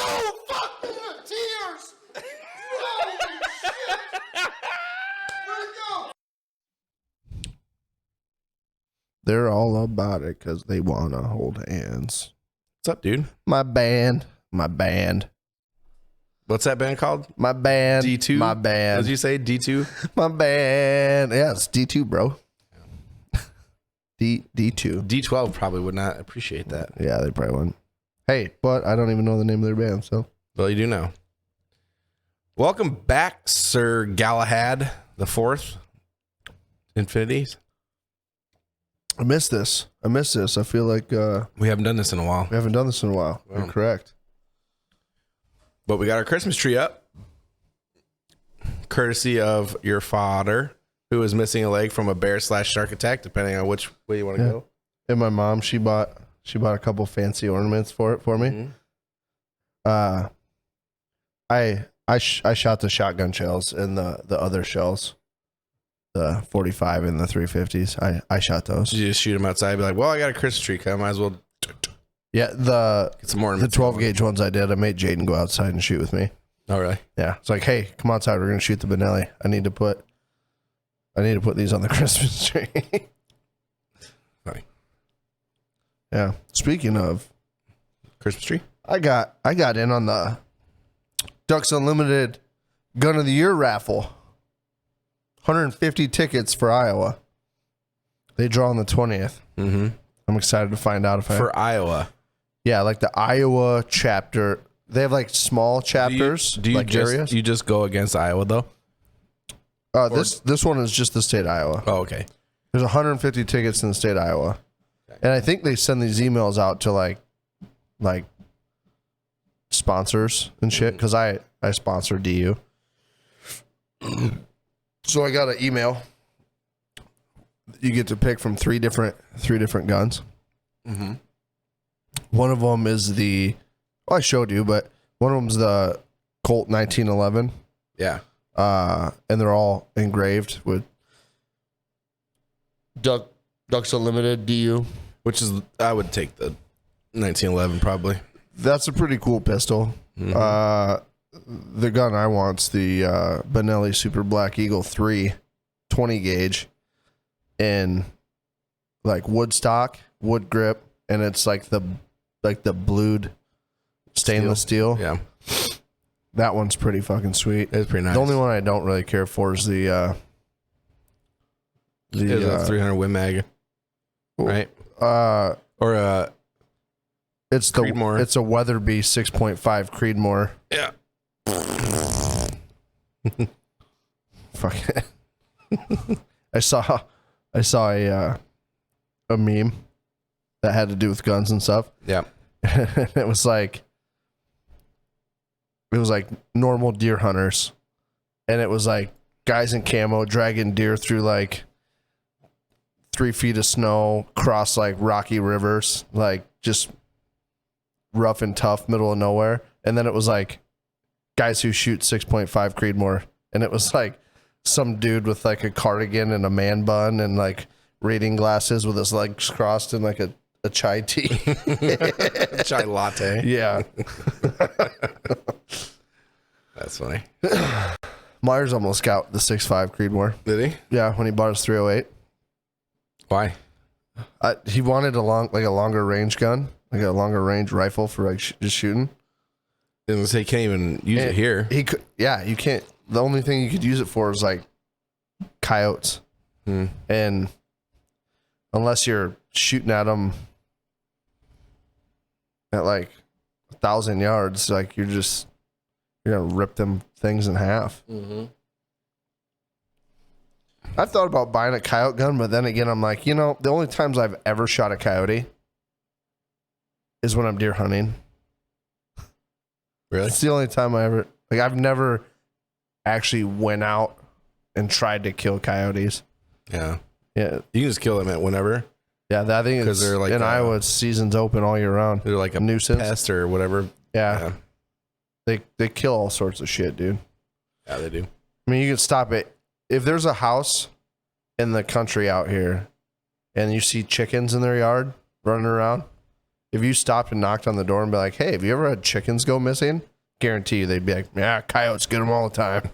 Oh, fuck me, the tears! Holy shit! Where'd it go? They're all about it because they want to hold hands. What's up, dude? My band. What's that band called? My band. D2? My band. What did you say? D2? My band. Yeah, it's D2, bro. D2. D12 probably would not appreciate that. Yeah, they probably wouldn't. Hey, but I don't even know the name of their band, so. Well, you do now. Welcome back, Sir Galahad the Fourth. Infinities. I miss this. I feel like We haven't done this in a while. we haven't done this in a while. Wow. You're correct. But we got our Christmas tree up. Courtesy of your father, who is missing a leg from a bear/shark attack, depending on which way you want to go. And my mom, she bought a couple fancy ornaments for me. Mm-hmm. I shot the shotgun shells and the other shells, the 45 and the 350s. I shot those. You just shoot them outside, be like, well, I got a Christmas tree. I might as well Yeah, the get some more. the 12 gauge ones I did. I made Jaden go outside and shoot with me. Oh, really? Yeah, it's like, hey, come outside. We're gonna shoot the Benelli. I need to put these on the Christmas tree. Funny. Yeah. Speaking of Christmas tree? I got in on the Ducks Unlimited Gun of the Year raffle. 150 tickets for Iowa. They draw on the 20th. Mm-hmm. I'm excited to find out if For Iowa. Yeah, like the Iowa chapter. They have like small chapters, Do you like areas. you just go against Iowa, though? This one is just the state of Iowa. Oh, okay. There's 150 tickets in the state of Iowa. And I think they send these emails out to like sponsors and shit, because I sponsor DU. So I got an email. You get to pick from three different guns. Mm-hmm. One of them is I showed you, but one of them's the Colt 1911. Yeah. And they're all engraved with Ducks Unlimited DU. Which is, I would take the 1911 probably. That's a pretty cool pistol. Mm-hmm. The gun I want's the Benelli Super Black Eagle 3 20 gauge in like wood stock, wood grip, and it's like the blued stainless steel. Yeah. That one's pretty fucking sweet. It's pretty nice. The only one I don't really care for is the It's a 300 Win Mag, right? Or it's Creedmoor. It's a Weatherby 6.5 Creedmoor. Yeah. Fuck it. I saw a meme that had to do with guns and stuff. Yeah. It was like normal deer hunters, and it was like guys in camo dragging deer through like 3 feet of snow, cross like rocky rivers, like just rough and tough, middle of nowhere. And then it was like guys who shoot 6.5 Creedmoor, and it was like some dude with like a cardigan and a man bun and like reading glasses with his legs crossed and like a chai tea. Chai latte. Yeah. That's funny. Myers almost got the 6.5 Creedmoor. Did he? Yeah, when he bought his 308. Why? He wanted a longer range gun, like a longer range rifle for like just shooting. And say he can't even use it here. He could, yeah, you can't. The only thing you could use it for is like coyotes, and unless you're shooting at them at like 1,000 yards, like you're gonna rip them things in half. Mm-hmm. I've thought about buying a coyote gun, but then again, I'm like, the only times I've ever shot a coyote is when I'm deer hunting. Really? It's the only time I've never actually went out and tried to kill coyotes. Yeah. Yeah. You can just kill them at whenever. Yeah, I think it's they're like in Iowa, season's open all year round. They're like a nuisance pest or whatever. Yeah. They kill all sorts of shit, dude. Yeah, they do. I mean, you can stop it. If there's a house in the country out here and you see chickens in their yard running around, If you stopped and knocked on the door and be like, hey, have you ever had chickens go missing? Guarantee you they'd be like, yeah, coyotes get them all the time.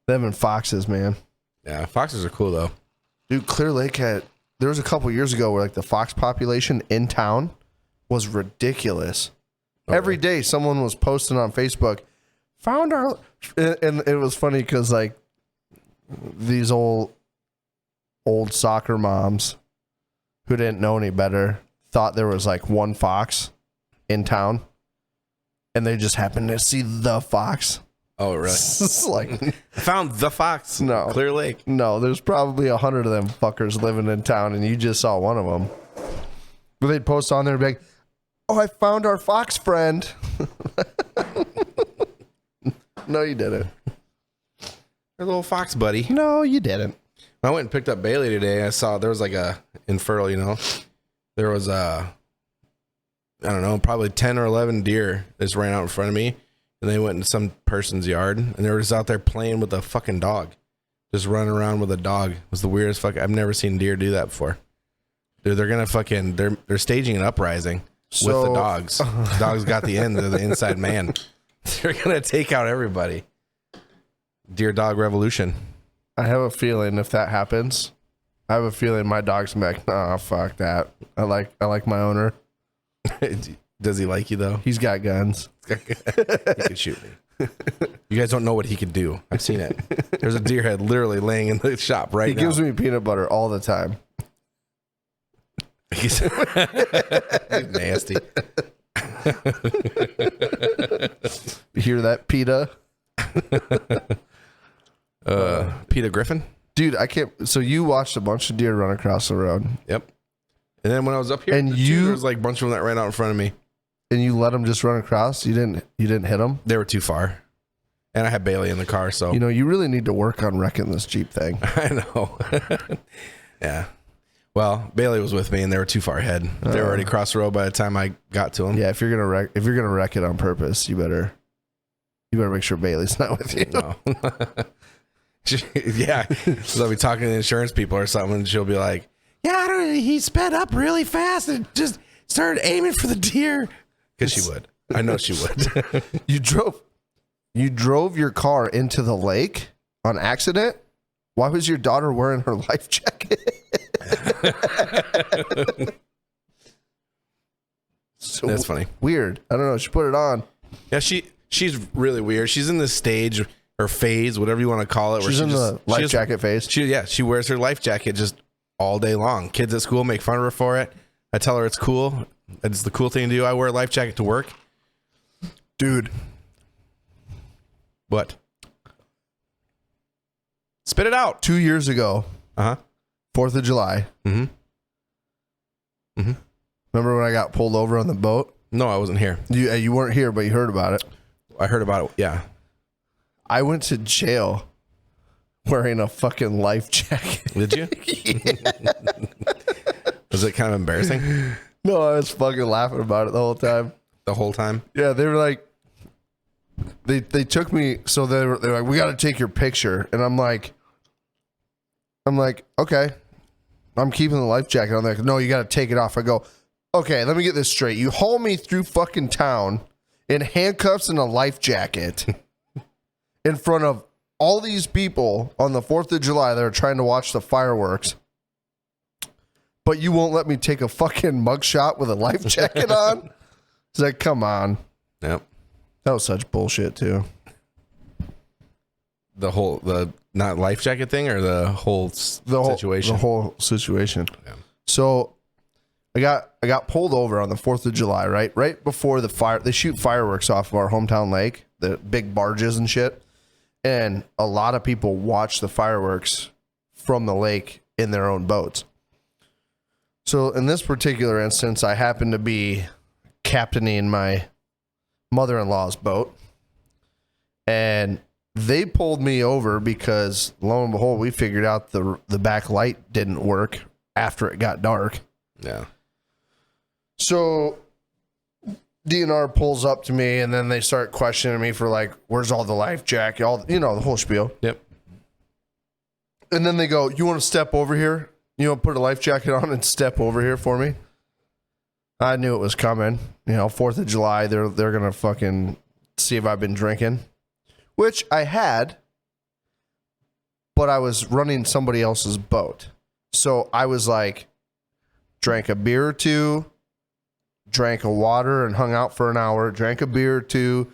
Them and foxes, man. Yeah, foxes are cool though. Dude, Clear Lake there was a couple years ago where like the fox population in town was ridiculous. Okay. Every day someone was posting on Facebook, found our, and it was funny because like these old soccer moms who didn't know any better thought there was like one fox in town, and they just happened to see the fox. Oh, really? It's like, I found the fox. No. Clear Lake. no, there's probably 100 of them fuckers living in town, and you just saw one of them. But they'd post on there and be like, oh, I found our fox friend. No, you didn't. Our little fox buddy. No, you didn't. I went and picked up Bailey today. I saw there was like a infertile, you know, there was I don't know, probably 10 or 11 deer that just ran out in front of me, and they went into some person's yard, and they were just out there playing with a fucking dog, just running around with a dog. It was the weirdest fuck. I've never seen deer do that before. Dude, they're gonna fucking they're staging an uprising with the dogs. The dogs got the end of the inside man. They're gonna take out everybody. Deer dog revolution. I have a feeling if that happens, I have a feeling my dog's gonna be like, nah, fuck that. I like my owner. Does he like you though? He's got guns. He could shoot me. You guys don't know what he could do. I've seen it. There's a deer head literally laying in the shop right now. He gives me peanut butter all the time. He's nasty. You hear that, PETA? PETA Griffin? Dude, I can't. So you watched a bunch of deer run across the road. Yep. And then when I was up here, And there was like a bunch of them that ran out in front of me. And you let them just run across? You didn't hit them? They were too far. And I had Bailey in the car, so. You know, you really need to work on wrecking this Jeep thing. I know. Yeah. Well, Bailey was with me, and they were too far ahead. They were already across the road by the time I got to them. Yeah, if you're gonna wreck it on purpose, you better make sure Bailey's not with you. No. Yeah. So I'll be talking to the insurance people or something, and she'll be like, yeah, he sped up really fast and just started aiming for the deer. Because she would. I know she would. You drove your car into the lake on accident? Why was your daughter wearing her life jacket? So that's funny. Weird. I don't know. She put it on. Yeah, she's really weird. She's in this stage or phase, whatever you want to call it. She's in the life jacket phase. She wears her life jacket just all day long. Kids at school make fun of her for it. I tell her it's cool. It's the cool thing to do. I wear a life jacket to work. Dude. What? Spit it out. 2 years ago. 4th of July. Remember when I got pulled over on the boat? No, I wasn't here. You weren't here, but you heard about it. I heard about it. Yeah. I went to jail wearing a fucking life jacket. Did you? Was it kind of embarrassing? No, I was fucking laughing about it the whole time. The whole time? Yeah, they were like, they took me. So they're like, we got to take your picture, and I'm like, okay, I'm keeping the life jacket on. They're like, no, you got to take it off. I go, okay, let me get this straight. You haul me through fucking town in handcuffs and a life jacket in front of all these people on the 4th of July that are trying to watch the fireworks, but you won't let me take a fucking mugshot with a life jacket on? It's like, come on. Yep. That was such bullshit too. The not life jacket thing, or the whole situation? The whole situation. Yeah. So I got pulled over on the 4th of July, right before the fire. They shoot fireworks off of our hometown lake, the big barges and shit. And a lot of people watch the fireworks from the lake in their own boats. So in this particular instance, I happened to be captaining my mother-in-law's boat, and they pulled me over because lo and behold, we figured out the back light didn't work after it got dark. Yeah. So DNR pulls up to me, and then they start questioning me for like, where's all the life jacket, the whole spiel. Yep. And then they go, you want to step over here? You want to put a life jacket on and step over here for me? I knew it was coming. 4th of July, they're going to fucking see if I've been drinking, which I had, but I was running somebody else's boat. So I was like, drank a beer or two, drank a water and hung out for an hour, drank a beer or two,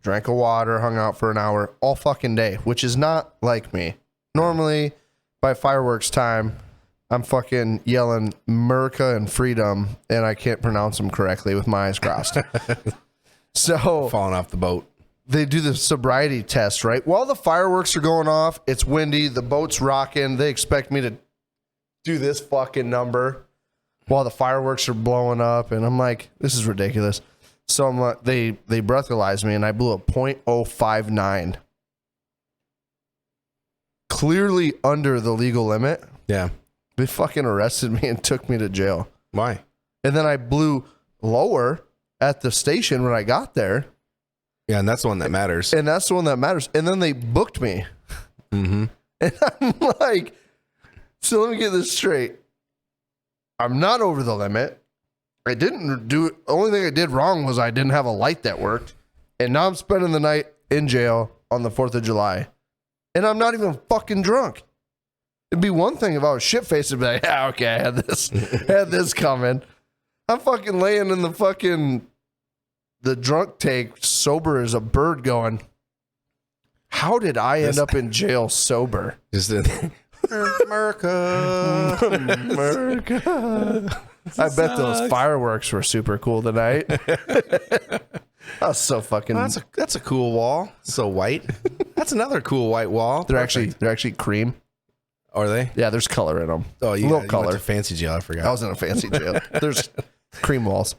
drank a water, hung out for an hour, all fucking day, which is not like me. Normally, by fireworks time, I'm fucking yelling America and freedom, and I can't pronounce them correctly with my eyes crossed. So Falling off the boat. They do the sobriety test, right? While the fireworks are going off, it's windy, the boat's rocking. They expect me to do this fucking number while the fireworks are blowing up, and I'm like, this is ridiculous. So I'm like, they breathalyzed me, and I blew a .059. Clearly under the legal limit. Yeah. They fucking arrested me and took me to jail. Why? And then I blew lower at the station when I got there. Yeah, and that's the one that matters. And that's the one that matters. And then they booked me. Mm-hmm. And I'm like, so let me get this straight. I'm not over the limit. I didn't do it. The only thing I did wrong was I didn't have a light that worked. And now I'm spending the night in jail on the 4th of July. And I'm not even fucking drunk. It'd be one thing if I was shit-faced and be like, yeah, okay, I had this coming. I'm fucking laying in the drunk take, sober as a bird, going, how did I end up in jail sober? Just America. America. I bet those fireworks were super cool tonight. That was so fucking. Well, that's a cool wall. So white. That's another cool white wall. They're actually cream. Are they? Yeah, there's color in them. Oh, you went color. To fancy jail. I forgot. I was in a fancy jail. There's cream walls.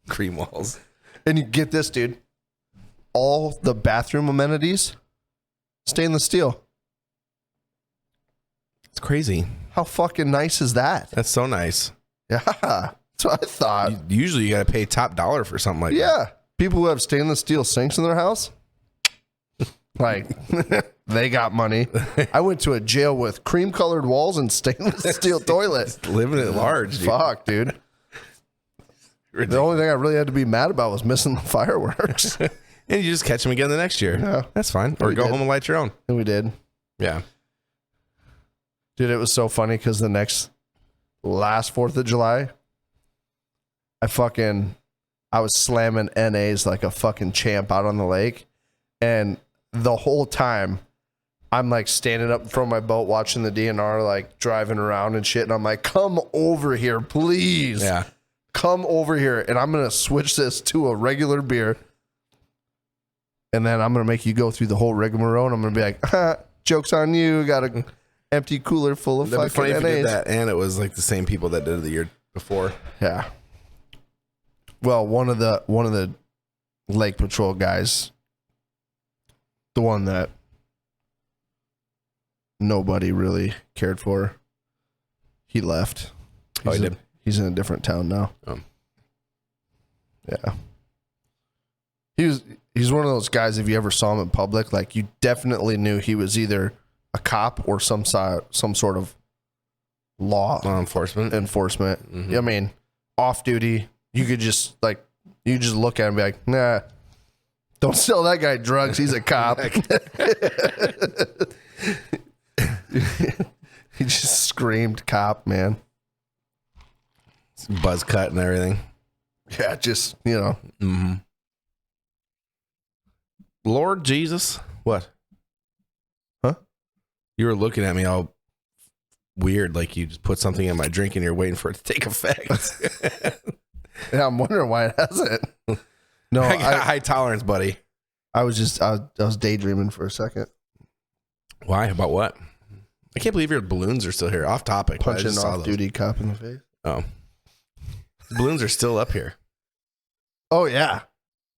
Cream walls. And you get this, dude. All the bathroom amenities, stainless steel. It's crazy. How fucking nice is that? That's so nice. Yeah, that's what I thought. Usually you got to pay top dollar for something like that. Yeah. People who have stainless steel sinks in their house, like, they got money. I went to a jail with cream-colored walls and stainless steel toilet. Living at large, dude. Fuck, dude. Ridiculous. The only thing I really had to be mad about was missing the fireworks. And you just catch them again the next year. Yeah. That's fine. Or go home and light your own. And we did. Yeah. Dude, it was so funny because the last 4th of July, I was slamming NAs like a fucking champ out on the lake. And the whole time, I'm like standing up in front of my boat watching the DNR, like driving around and shit. And I'm like, come over here, please. Yeah. Come over here. And I'm going to switch this to a regular beer. And then I'm going to make you go through the whole rigmarole. And I'm going to be like, joke's on you. Got an empty cooler full of That'd be funny fucking if you NAs. did that. And it was like the same people that did it the year before. Yeah. Well, one of the Lake Patrol guys, the one that nobody really cared for, he left. Oh, he did? He's in a different town now. Oh. Yeah. He's one of those guys, if you ever saw him in public, like you definitely knew he was either a cop or some sort of law enforcement. Mm-hmm. I mean, off duty, you could just look at him and be like, nah, don't sell that guy drugs. He's a cop. He just screamed cop, man. Buzz cut and everything. Yeah, just, Mm-hmm. Lord Jesus. What? Huh? You were looking at me all weird, like you just put something in my drink and you're waiting for it to take effect. Yeah, I'm wondering why it hasn't. No, I got high tolerance, buddy. I was daydreaming for a second. Why? About what? I can't believe your balloons are still here. Off topic. Punching off-duty cop in the face. Oh. The balloons are still up here. Oh, yeah.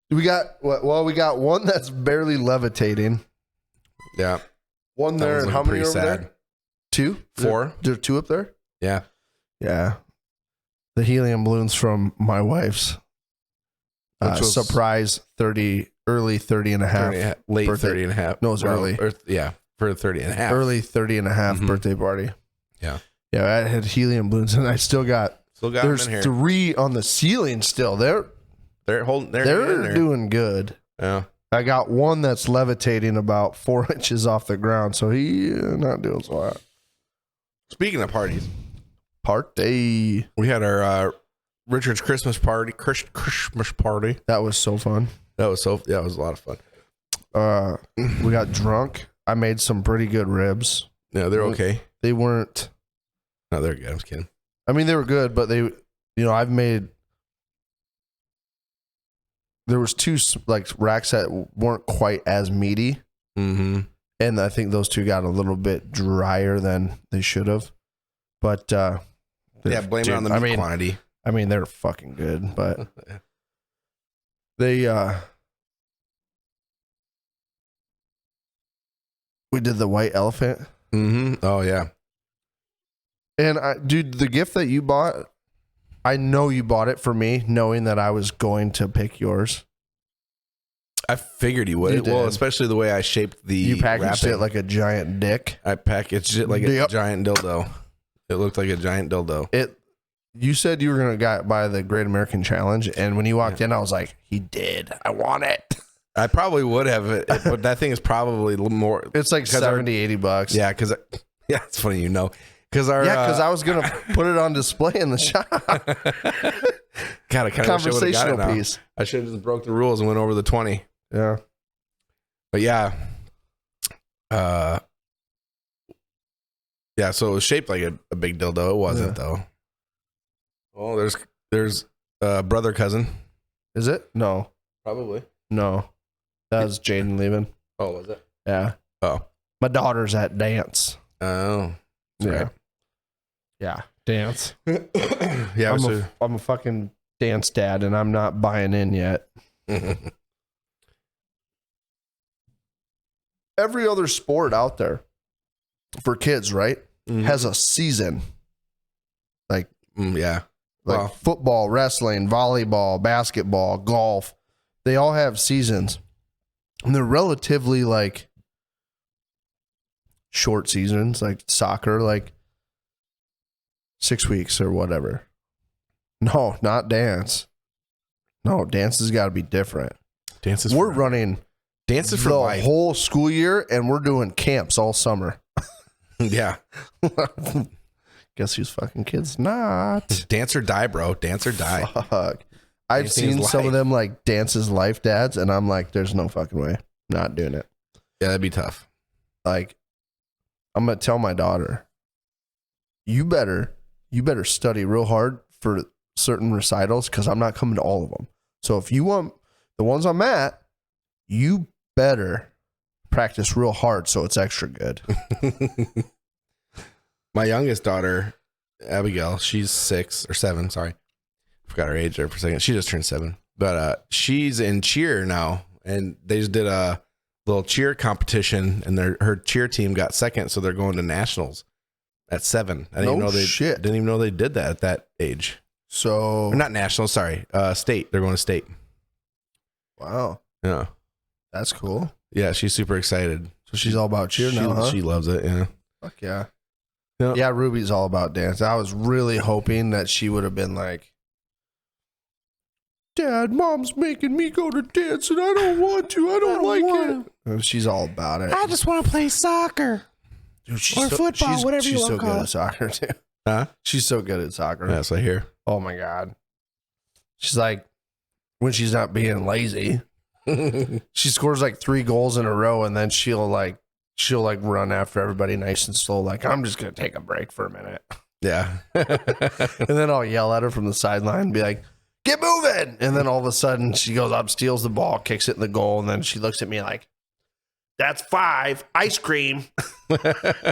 We got one that's barely levitating. Yeah. One there. And how many over there? 2? 4? There are 2 up there? Yeah. Yeah. The helium balloons from my wife's surprise early 30 and a half. Late birthday. 30 and a half. No, it was early. Yeah. For 30 and a half. Early 30 and a half Mm-hmm. birthday party. Yeah. Yeah, I had helium balloons and I still got Still got There's them in here. 3 on the ceiling still. They're Hanging in there. doing good. Yeah. I got one that's levitating about 4 inches off the ground, so he not doing so hot. Speaking of parties, Party. we had our Richard's Christmas party. Christmas party. That was so fun. That was it was a lot of fun. We got drunk. I made some pretty good ribs. Yeah, they're okay. They weren't. No, they're good. I was kidding. I mean, they were good, but I've made. There was 2 like racks that weren't quite as meaty, Mm-hmm. and I think those 2 got a little bit drier than they should have. But Yeah, blame it on the meat quantity. I mean, they're fucking good, but they we did the white elephant. Mm-hmm. Oh yeah. And dude, the gift that you bought, I know you bought it for me, knowing that I was going to pick yours. I figured you would. You did. Well, especially the way I shaped the You packaged wrapping. it like a giant dick. I packaged it like a Yep. giant dildo. It looked like a giant dildo. You said you were gonna buy the Great American Challenge, and when you walked in, I was like, he did. I want it. I probably would have it, but that thing is probably a little more. It's like 70, $80. Yeah, because it's funny, because I was gonna put it on display in the shop. God, I kind of Conversational piece. I should have just broke the rules and went over the 20. Yeah. But yeah, so it was shaped like a big dildo. It wasn't though. Oh, there's brother cousin. Is it? No. Probably. No. That was Jaden leaving. Oh, was it? Yeah. Oh. My daughter's at dance. Oh. Yeah. Right. Yeah. Dance. Yeah. I'm a fucking dance dad, and I'm not buying in yet. Every other sport out there for kids, right, has a season. Like, yeah. Like Wow. football, wrestling, volleyball, basketball, golf. They all have seasons. And they're relatively like short seasons, like soccer, like 6 weeks or whatever. No, not dance. No, dance has got to be different. We're running Dance is for the life. whole school year, and we're doing camps all summer. Yeah. Guess whose fucking kid's not? Dance or die, bro. Dance or die. Fuck. I've Dancing is seen some of life. them like Dance's Life dads, and I'm like, there's no fucking way. Not doing it. Yeah, that'd be tough. Like, I'm gonna tell my daughter, you better study real hard for certain recitals, because I'm not coming to all of them. So if you want the ones I'm at, you better practice real hard so it's extra good. My youngest daughter, Abigail, she's 6 or 7. Sorry, forgot her age there for a second. She just turned 7, but she's in cheer now, and they just did a little cheer competition, and her cheer team got second, so they're going to nationals at 7. I didn't even know they did that at that age. So Or not nationals, sorry, state. They're going to state. wow, Yeah, that's cool. yeah, she's super excited. So she's all about cheer now, huh? She loves it. Yeah. Fuck yeah. Yep. Yeah, Ruby's all about dance. I was really hoping that she would have been like, Dad, Mom's making me go to dance and I don't want to. I don't like it. And she's all about it. I just want to play soccer. Dude, or football, whatever you she's wanna so call good it. at soccer, too. Huh? She's so good at soccer. Yeah, so I hear. Oh, my God. She's like, when she's not being lazy, she scores like 3 goals in a row, and then she'll run after everybody nice and slow. Like, I'm just going to take a break for a minute. Yeah. And then I'll yell at her from the sideline and be like, get moving. And then all of a sudden she goes up, steals the ball, kicks it in the goal. And then she looks at me like, that's 5 ice cream. I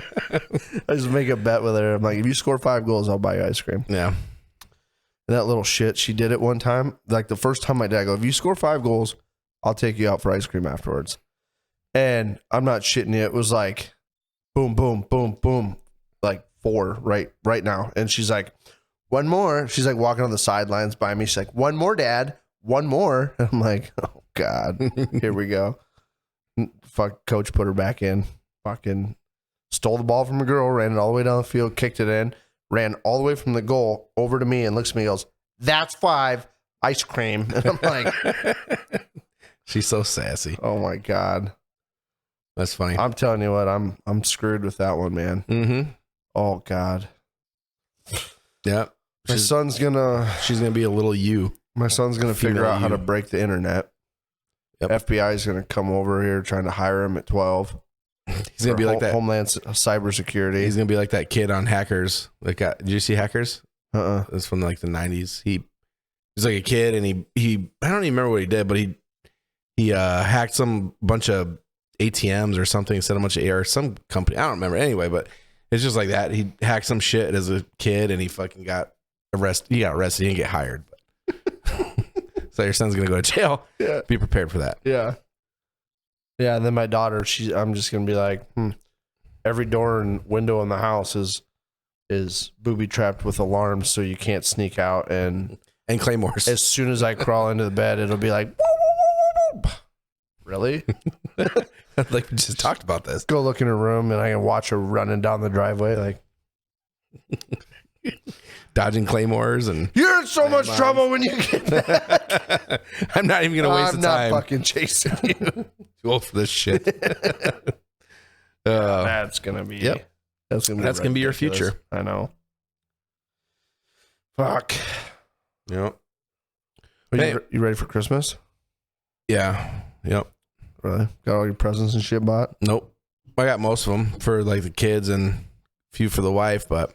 just make a bet with her. I'm like, if you score 5 goals, I'll buy you ice cream. Yeah. And that little shit, she did it one time. Like the first time my dad go, if you score 5 goals, I'll take you out for ice cream afterwards. And I'm not shitting you. It was like, boom, boom, boom, boom. Like 4 right now. And she's like, one more. She's like walking on the sidelines by me. She's like, one more, Dad. One more. And I'm like, oh, God. Here we go. Fuck, coach put her back in. Fucking stole the ball from a girl, ran it all the way down the field, kicked it in, ran all the way from the goal over to me and looks at me and goes, "That's 5 ice cream." And I'm like, she's so sassy. oh my God. That's funny. I'm telling you what, I'm screwed with that one, man. Mm-hmm. Oh God. Yeah. My son's gonna be a little you. My son's gonna figure out how to break the internet. Yep. FBI is gonna come over here trying to hire him at 12. He's gonna be like that. Homeland Cybersecurity. He's gonna be like that kid on Hackers. Did you see Hackers? It's from like the 90s. He's like a kid, and he I don't even remember what he did, but he hacked some bunch of ATMs or something, set a bunch of or some company. I don't remember anyway, but it's just like that. He hacked some shit as a kid, and he fucking got arrested. He got arrested. He didn't get hired. So your son's gonna go to jail. Yeah. Be prepared for that. Yeah. Yeah, and then my daughter, I'm just gonna be like, every door and window in the house is booby trapped with alarms so you can't sneak out, and claymores. As soon as I crawl into the bed, it'll be like, whoa, whoa, whoa, whoa. Really? Like we just talked about this. Go look in her room and I can watch her running down the driveway like dodging claymores, and you're in so much trouble when you get back. I'm not even gonna waste the time. I'm not fucking chasing you. Too old for this shit. That's gonna be. Yep. That's gonna be your future. I know. Fuck. Yep. You ready for Christmas? Yeah. Yep. Really? Got all your presents and shit bought? Nope. I got most of them for like the kids and a few for the wife, but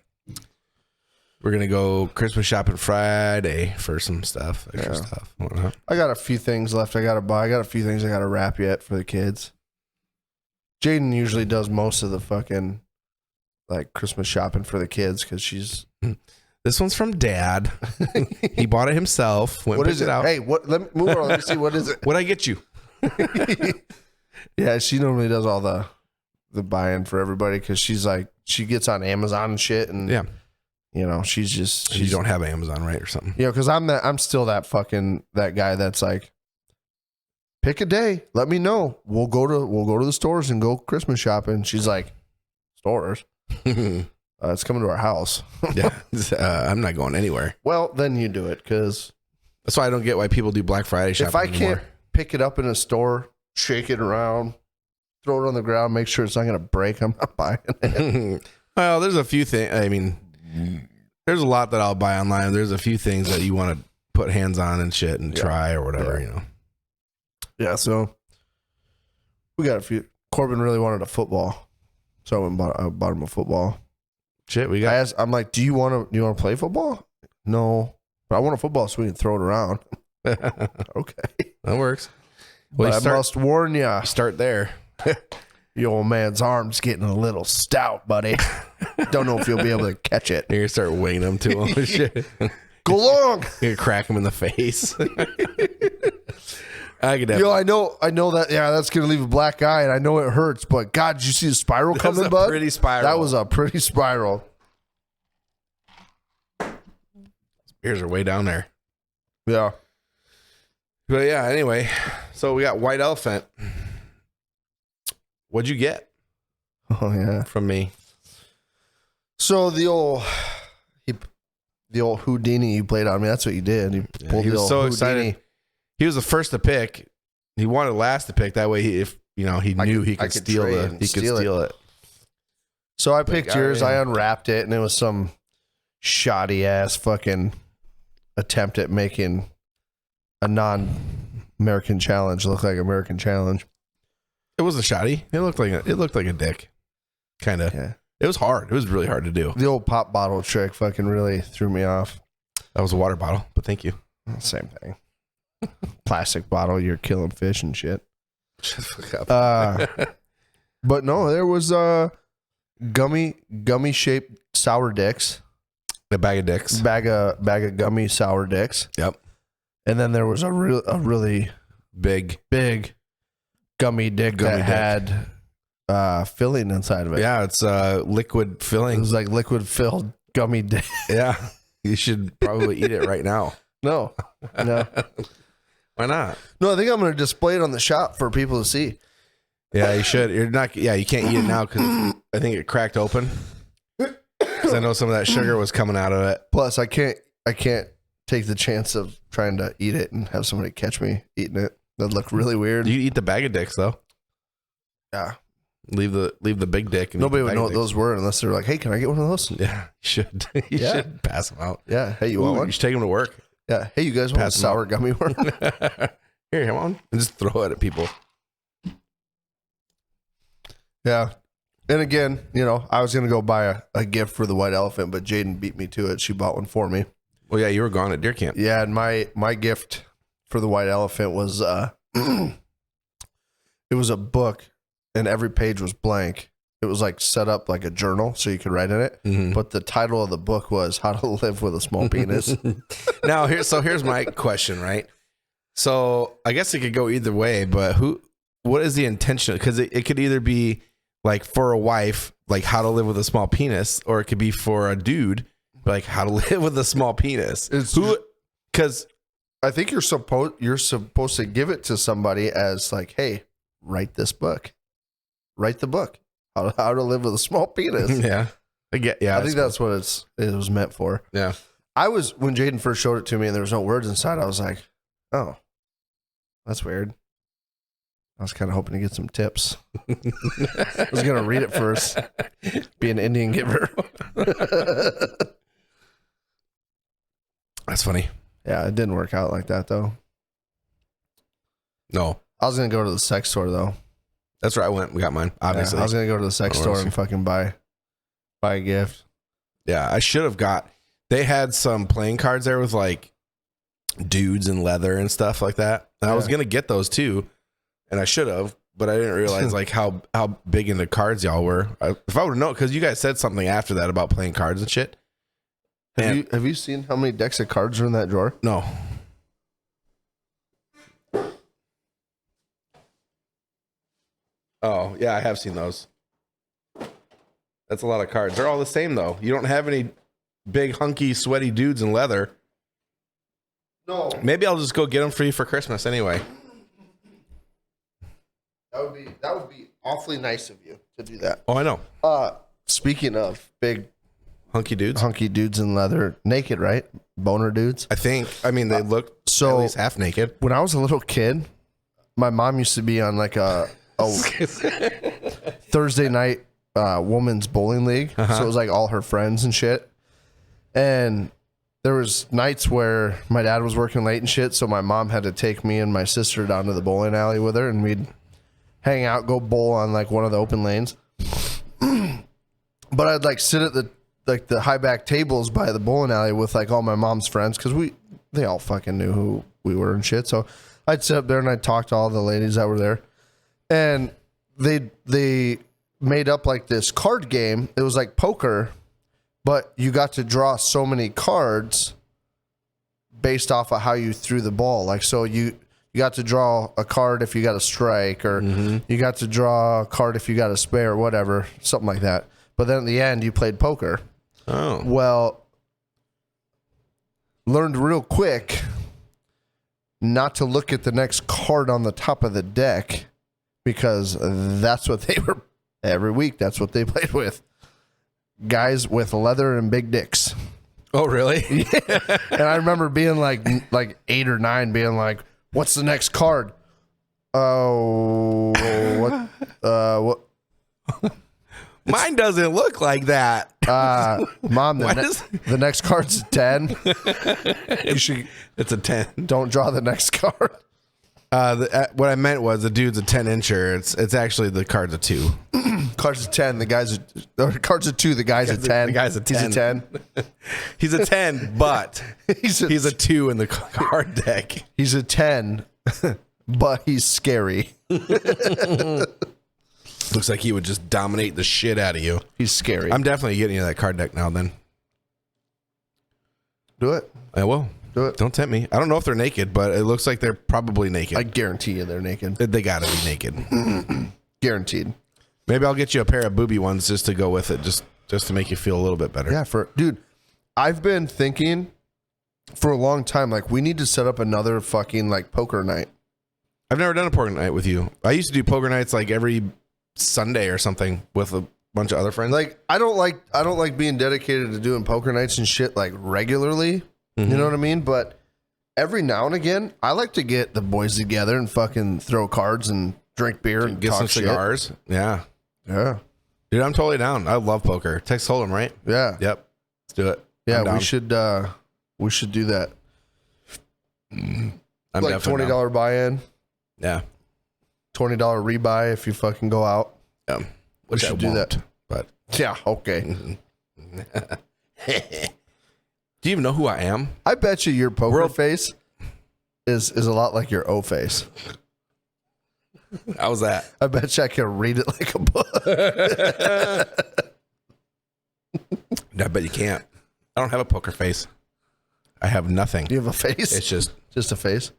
we're gonna go Christmas shopping Friday for some stuff, extra stuff. Whatnot. I got a few things left I gotta buy. I got a few things I gotta wrap yet for the kids. Jaden usually does most of the fucking like Christmas shopping for the kids because she's. This one's from Dad. He bought it himself. What is it? Out. Hey, what? Let me move on. Let me see. What is it? What'd I get you? Yeah, she normally does all the buying for everybody because she's like she gets on Amazon and shit, and yeah, you know she's you don't have Amazon, right, or something? You know, because I'm still that guy that's like, pick a day, let me know. We'll go to the stores and go Christmas shopping. She's like, stores. It's coming to our house. Yeah, I'm not going anywhere. Well, then you do it because that's why I don't get why people do Black Friday shopping. If I can't pick it up in a store, shake it around, throw it on the ground, make sure it's not going to break, I'm not buying it. Well, there's a few things. I mean, there's a lot that I'll buy online. There's a few things that you want to put hands on and shit and try or whatever, you know. Yeah, so we got a few. Corbin really wanted a football, so I went and bought him a football. Shit, we got. I'm like, do you want to play football? No, but I want a football so we can throw it around. Okay, that works. Well, I must warn you. Start there. Your old man's arm's getting a little stout, buddy. Don't know if you'll be able to catch it. You're gonna start weighing them to him. Shit. Go long. You're gonna crack him in the face. I could have. Yo, I know that. Yeah, that's gonna leave a black eye, and I know it hurts. But God, did you see the spiral coming, bud? Pretty spiral. That was a pretty spiral. Ears are way down there. Yeah. But yeah, anyway, so we got White Elephant. What'd you get? Oh yeah, from me. So the old Houdini you played on me. That's what you did. You pulled he was so Houdini. excited. He was the first to pick. He wanted last to pick. That way, he knew he could steal it. So I picked yours. I unwrapped it, and it was some shoddy ass fucking attempt at making a non-American challenge look like American challenge. It wasn't shoddy. It looked like a dick. Kind of. Yeah. It was hard. It was really hard to do. The old pop bottle trick fucking really threw me off. That was a water bottle, but thank you. Same thing. Plastic bottle. You're killing fish and shit. Shut the fuck up. But no, there was gummy shaped sour dicks. A bag of dicks. Bag of gummy sour dicks. Yep. And then there was a really big gummy dick that had filling inside of it. Yeah, it's liquid filling. It was like liquid filled gummy dick. Yeah. You should probably eat it right now. No. Why not? No, I think I'm going to display it on the shop for people to see. Yeah, you should. You're not. Yeah, you can't eat it now because I think it cracked open. Because I know some of that sugar was coming out of it. Plus, I can't take the chance of trying to eat it and have somebody catch me eating it. That'd look really weird. You eat the bag of dicks though. Yeah. Leave the big dick. And Nobody would know what those were unless they're like, "Hey, can I get one of those?" Yeah, you should. You should pass them out. Yeah. Hey, you want one? You should take them to work. Yeah. Hey, you guys want a Pass 'em sour gummy worm? Here, come on, and just throw it at people. Yeah. And again, I was gonna go buy a gift for the white elephant, but Jaden beat me to it. She bought one for me. Well, yeah, you were gone at deer camp. Yeah, and my gift for the white elephant was it was a book, and every page was blank. It was like set up like a journal so you could write in it. Mm-hmm. But the title of the book was How to Live with a Small Penis. Now, here's my question, right? So I guess it could go either way, but what is the intention? Because it could either be like for a wife, like how to live with a small penis, or it could be for a dude, like how to live with a small penis. Because I think you're supposed to give it to somebody as like, hey, write this book. Write the book. How to live with a small penis. Yeah. I think that's what it was meant for. Yeah. When Jaden first showed it to me and there was no words inside, I was like, oh, that's weird. I was kind of hoping to get some tips. I was going to read it first. Be an Indian giver. That's funny. Yeah, it didn't work out like that, though. No. I was going to go to the sex store, though. That's where I went. We got mine, obviously. Yeah, I was going to go to the sex store and fucking buy a gift. Yeah, I should have they had some playing cards there with like dudes in leather and stuff like that. And I was going to get those too. And I should have, but I didn't realize like how big into cards y'all were. If I would have known, because you guys said something after that about playing cards and shit. Have you seen how many decks of cards are in that drawer? No. Oh, yeah, I have seen those. That's a lot of cards. They're all the same, though. You don't have any big, hunky, sweaty dudes in leather. No. Maybe I'll just go get them for you for Christmas anyway. That would be awfully nice of you to do that. Oh, I know. Speaking of big hunky dudes in leather, naked, right? Boner dudes. I mean, they look at least half naked. When I was a little kid, my mom used to be on like a Thursday night women's bowling league. So it was like all her friends and shit. And there was nights where my dad was working late and shit, so my mom had to take me and my sister down to the bowling alley with her, and we'd hang out, go bowl on like one of the open lanes. But I'd like sit at the high back tables by the bowling alley with like all my mom's friends, because they all fucking knew who we were and shit. So I'd sit up there and I'd talk to all the ladies that were there, and they made up like this card game. It was like poker, but you got to draw so many cards based off of how you threw the ball. Like, so you got to draw a card if you got a strike, or you got to draw a card if you got a spare, or whatever, something like that. But then at the end, you played poker. Oh. Well, learned real quick not to look at the next card on the top of the deck, because that's what they were, every week, that's what they played with. Guys with leather and big dicks. Oh, really? Yeah. And I remember being like 8 or 9, being like, what's the next card? Oh, what? Mine doesn't look like that. Mom, the next card's a 10. It's a 10. Don't draw the next card. What I meant was the dude's a 10-incher. It's actually the card's a 2. Card's a 10. Card's a 2. The guy's a 10. The guy's a 10. He's a 10. He's a 10, but he's a 2 in the card deck. He's a 10, but he's scary. Looks like he would just dominate the shit out of you. He's scary. I'm definitely getting you that card deck now then. Do it. I will. Do it. Don't tempt me. I don't know if they're naked, but it looks like they're probably naked. I guarantee you they're naked. They gotta be naked. Guaranteed. Maybe I'll get you a pair of booby ones just to go with it, just to make you feel a little bit better. Yeah, dude, I've been thinking for a long time, like, we need to set up another fucking like poker night. I've never done a poker night with you. I used to do poker nights like every Sunday or something with bunch of other friends. Like I don't like being dedicated to doing poker nights and shit like regularly. Mm-hmm. You know what I mean? But every now and again, I like to get the boys together and fucking throw cards and drink beer and get talk some shit. cigars. Yeah. Yeah. Dude, I'm totally down. I love poker. Text Hold'em, right? Yeah. Yep. Let's do it. Yeah, I'm down. we should do that. I'm like definitely $20 down. buy-in, Yeah. $20 rebuy if you fucking go out. Yeah. We Which should I do won't, that. But Yeah, okay. do you even know who I am? I bet you your poker face is a lot like your O face. How's that? I bet you I can read it like a book. I bet you can't. I don't have a poker face. I have nothing. You have a face? It's just a face?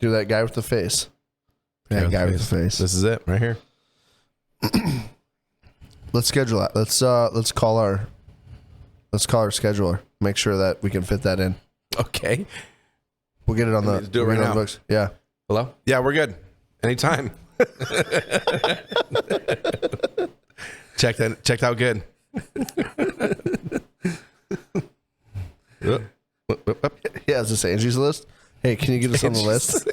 Do that guy with the face. That guy with the face. This is it right here. Let's schedule that. Let's call our scheduler. Make sure that we can fit that in. Okay. We'll get it on the Let's do it we'll right get on now. the books. Yeah. Hello? Yeah, we're good. Anytime. Checked out good. Yeah, is this Angie's list? Hey, can you get us on the list?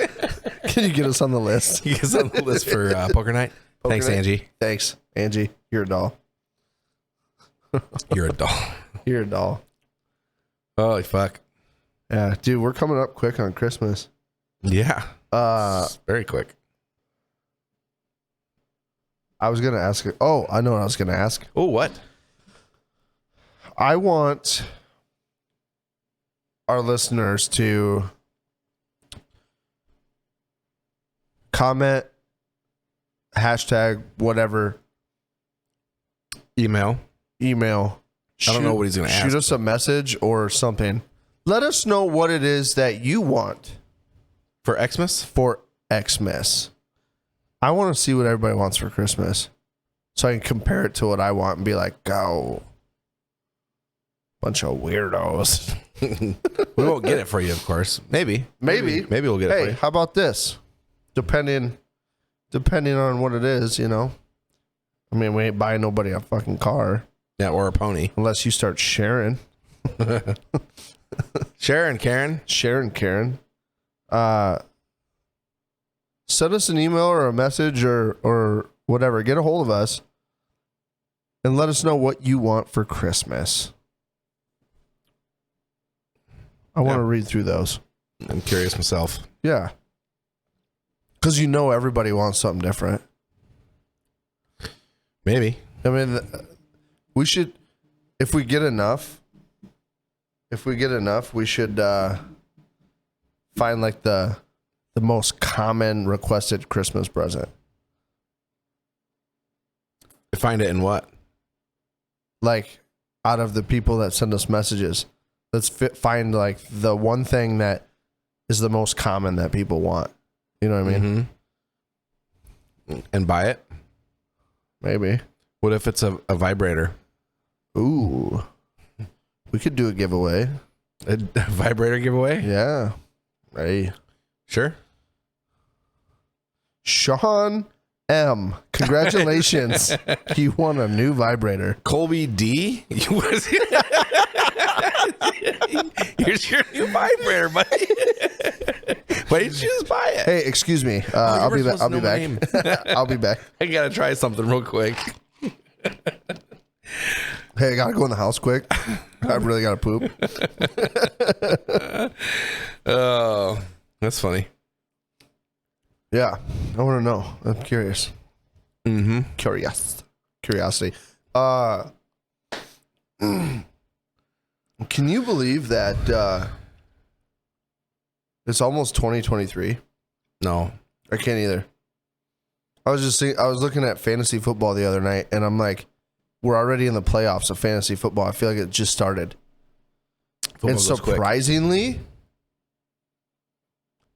Can you get us on the list? You guys on the list for poker night? Thanks, night? Angie. Thanks, Angie. You're a doll. You're a doll. You're a doll. Holy fuck. Yeah, dude, we're coming up quick on Christmas. Yeah. It's Very quick. I was gonna ask. Oh, I know what I was gonna ask. Oh, what? I want our listeners to comment, hashtag whatever, Email. I don't know what he's gonna shoot ask. us a message or something. Let us know what it is that you want For Xmas? for Xmas. I want to see what everybody wants for Christmas, so I can compare it to what I want and be like, "Go, bunch of weirdos." We won't get it for you, of course. Maybe we'll get it for Hey, you. how about this? Depending on what it is, you know. I mean, we ain't buying nobody a fucking car Yeah, or a pony. unless you start sharing. Sharon, Karen. Karen. Send us an email or a message or whatever. Get a hold of us and let us know what you want for Christmas. I want to read through those. I'm curious myself. Yeah. Because you know everybody wants something different. Maybe. I mean, we should, if we get enough, we should find like the most common requested Christmas present. Find it in what? Like out of the people that send us messages, let's find like the one thing that is the most common that people want. You know what I mean? Mm-hmm. And buy it? Maybe. What if it's a vibrator? Ooh. We could do a giveaway. A vibrator giveaway? Yeah. Hey. Sure. Sean M. Congratulations. You won a new vibrator. Colby D? Here's your new vibrator, buddy. Why didn't you just buy it? Hey, excuse me. I'll be back. I'll be back. I gotta try something real quick. Hey, I gotta go in the house quick. I really gotta poop. Oh, that's funny. Yeah, I want to know. I'm curious. Mm-hmm. Curiosity. Can you believe that it's almost 2023? No. I can't either. I was looking at fantasy football the other night, and I'm like, we're already in the playoffs of fantasy football. I feel like it just started. Football And goes quick. surprisingly,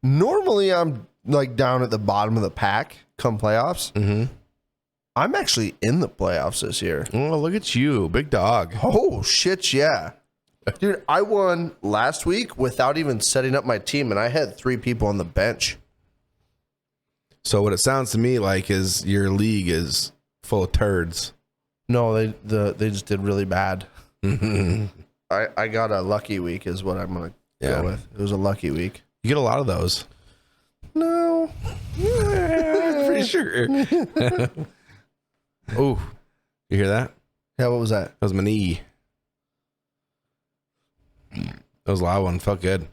normally I'm like down at the bottom of the pack come playoffs. Mm-hmm. I'm actually in the playoffs this year. Oh, look at you, big dog. Oh, shit, yeah. Dude, I won last week without even setting up my team, and I had 3 people on the bench. So what it sounds to me like is your league is full of turds. No, they just did really bad. You I got a lucky week is what I'm gonna go with. It was a lucky week. get a lot of those. No. Pretty sure. Oh, you hear that? Yeah, what was that? That was my knee. That was a loud one. Felt good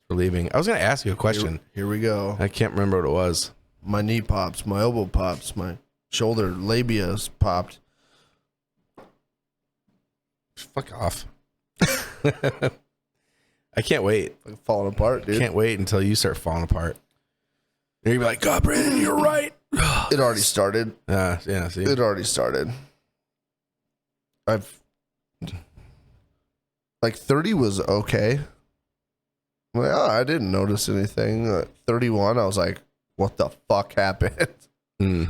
for leaving. I was going to ask you a question. Here we go. I can't remember what it was. My knee pops, my elbow pops, my shoulder labia's popped. Fuck off. I can't wait. Like falling apart, dude. Can't wait until you start falling apart. You're going to be like, God, Brandon, you're right. It already started. Yeah, see? It already started. Like 30 was okay. I'm like, I didn't notice anything. 31, I was like, what the fuck happened? Well,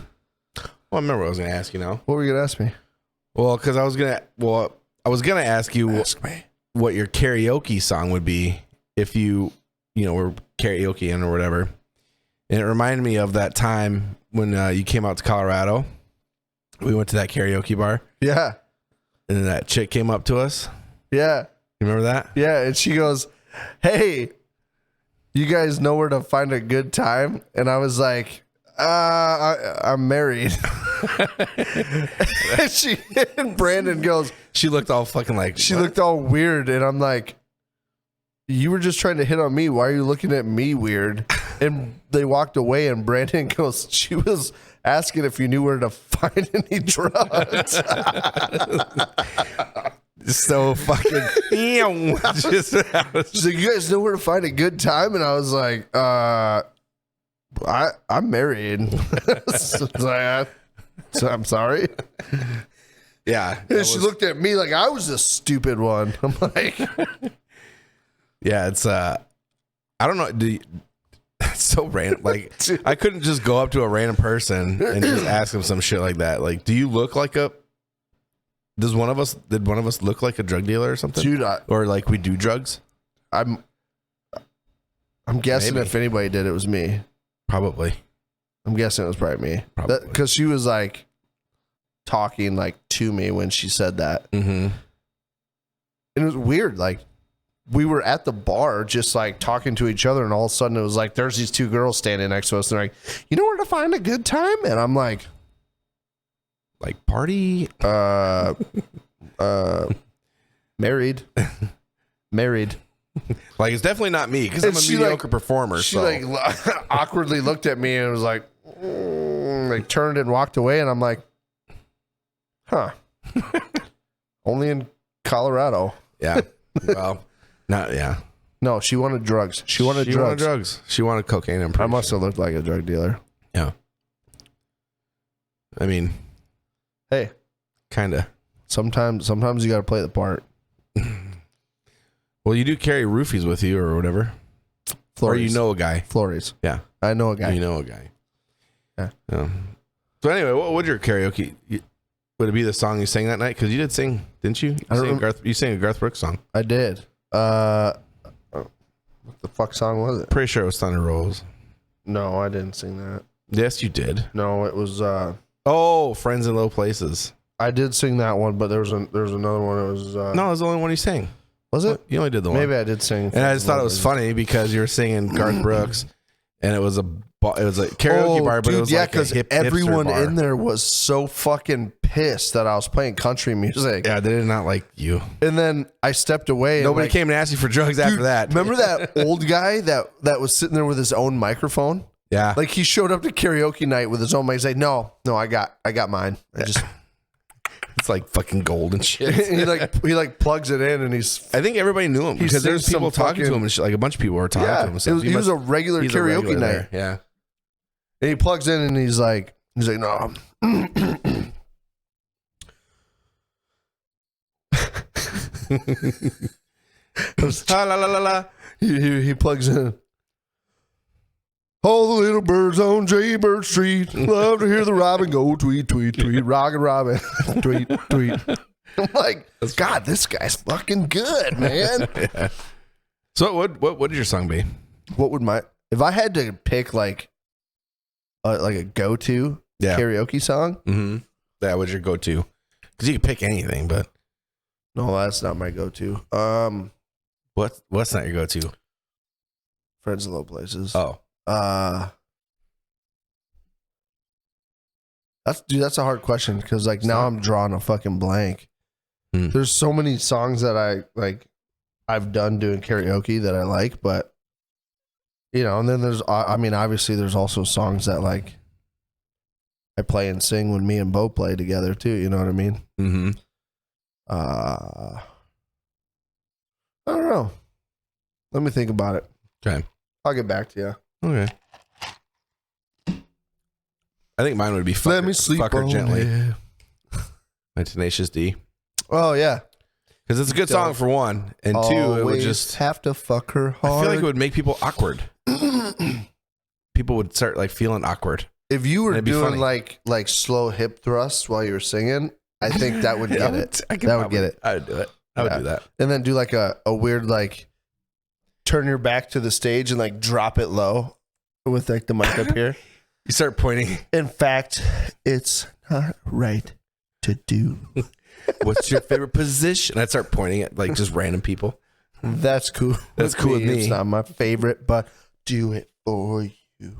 I remember what I was going to ask you now. What were you gonna ask me? Well, because I was gonna ask you Ask me. what your karaoke song would be if you were karaokeing or whatever. And it reminded me of that time when you came out to Colorado. We went to that karaoke bar, Yeah. and then that chick came up to us. Yeah. You remember that? Yeah. And she goes, hey, you guys know where to find a good time? And I was like, I'm married. and Brandon goes, She looked all fucking like she what? looked all weird. And I'm like, you were just trying to hit on me. Why are you looking at me weird? And they walked away, and Brandon goes, she was asking if you knew where to find any drugs. so fucking. Just, She's like, you guys know where to find a good time? And I was like, I'm married. So I'm sorry. yeah. And she looked at me like I was the stupid one. I'm like, Yeah, it's I don't know. It's so random. Like I couldn't just go up to a random person and just ask them some shit like that. Like, do you look like a? Did one of us look like a drug dealer or something? dude, Or like we do drugs? I'm guessing Maybe. if anybody did, it was me. Probably. I'm guessing it was probably me. Probably. Because she was like talking like to me when she said that. Mm-hmm. And it was weird. Like we were at the bar just like talking to each other, and all of a sudden it was like there's these two girls standing next to us. And they're like, you know where to find a good time? And I'm like Party. married. Like it's definitely not me because I'm And a she, mediocre like- performer. She So like awkwardly looked at me and was like turned and walked away, and I'm like, huh. Only in Colorado. yeah. Well, not yeah. No, she wanted drugs. She wanted drugs. She wanted cocaine. I must have looked like a drug dealer. Yeah. I mean, Hey, kind of. sometimes you got to play the part. Well, you do carry roofies with you or whatever. Or you know a guy. Flores. Yeah. I know a guy. You know a guy. Yeah. So anyway, what would your karaoke? Would it be the song you sang that night? Because you did sing, didn't you? You sang a Garth Brooks song. I did. What the fuck song was it? Pretty sure it was Thunder Rolls. No, I didn't sing that. Yes, you did. No, it was. Oh, Friends in Low Places. I did sing that one, but there was another one. It was. No, it was the only one you sang. Was it? You only did the one. Maybe I did sing. And I just thought it was funny because you were singing Garth Brooks, and it was a karaoke bar, but dude, it was yeah, like a hip everyone hipster bar. in there was so fucking pissed that I was playing country music. Yeah, they did not like you. And then I stepped away. Nobody and came and asked you for drugs after that. Remember that old guy that was sitting there with his own microphone? Yeah. Like he showed up to karaoke night with his own mic. He's like, no, I got mine. I just it's like fucking gold and shit. he like plugs it in, and he's I think everybody knew him because there's sings people some talking to him and shit. Like a bunch of people were talking to him. So he was a regular he's a karaoke regular night. there. Yeah. And he plugs in, and he's like, no. La la la la la. He plugs in. All the little birds on Jaybird Street love to hear the robin go tweet, tweet, tweet, rockin' robin, tweet, tweet. I'm like, God, this guy's fucking good, man. Yeah. So what would your song be? What would if I had to pick like a go-to Yeah. karaoke song? Mm-hmm. that was your go-to? Because you could pick anything, but No, that's not my go-to. what's not your go-to? Friends in Low Places. Oh, That's a hard question because like now I'm drawing a fucking blank. There's so many songs that I've done doing karaoke that I like, but and then there's obviously there's also songs that like I play and sing when me and Bo play together too. You know what I mean? mm-hmm. I don't know. Let me think about it. Okay. I'll get back to you. Okay. I think mine would be Let me sleep Fuck Her on Gently. it. By Tenacious D. Oh yeah, Because it's a good song for one, and two, it would Always just. have to fuck her hard. I feel like it would make people awkward. People would start like feeling awkward. If you were It'd be doing funny. like slow hip thrusts while you were singing, I think that would get it. I could That would probably- get it. I would do it. I would Yeah. do that. And then do like a weird like turn your back to the stage and like drop it low with like the mic up here. You start pointing. In fact, it's not right to do. What's your favorite position? I'd start pointing at like just random people. That's cool. That's cool with me. It's not my favorite, but do it for you.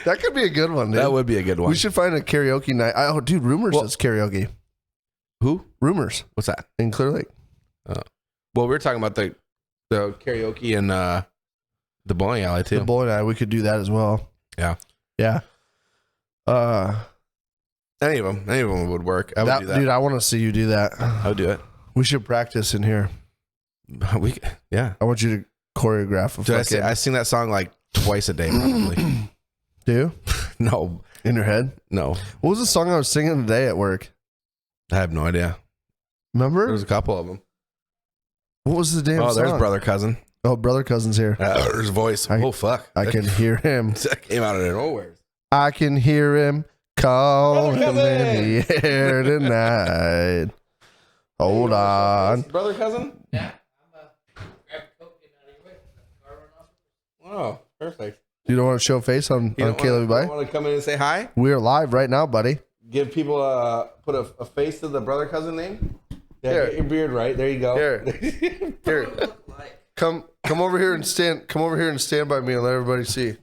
That could be a good one, dude. That would be a good one. We should find a karaoke night. Oh, dude, Rumors is karaoke. Who? Rumors What's that? in Clear Lake. Well, we were talking about the karaoke in the bowling alley too. The boy and I, we could do that as well. Yeah. Yeah. Any of them would work. I would do that. Dude, I want to see you do that. I would do it. We should practice in here. Yeah. I want you to choreograph a Dude, fucking... I sing that song like twice a day probably. Do you? No. In your head? No. What was the song I was singing today at work? I have no idea. Remember? There's a couple of them. What was the damn song? Oh, there's Brother Cousin. Oh, Brother Cousin's here. There's voice. Oh, fuck. I can hear him. That came out of nowhere. I can hear him calling in Brother the air tonight. Hold on. Brother Cousin? Yeah, I'm grab a coke, get out of your way. Car run off. Oh, perfect. You don't want to show face on Caleb Bye? Want to come in and say hi? We're live right now, buddy. Give people put a face to the Brother Cousin name? Yeah, Here. get your beard right. There you go. Here. Come over here and stand by me and let everybody see.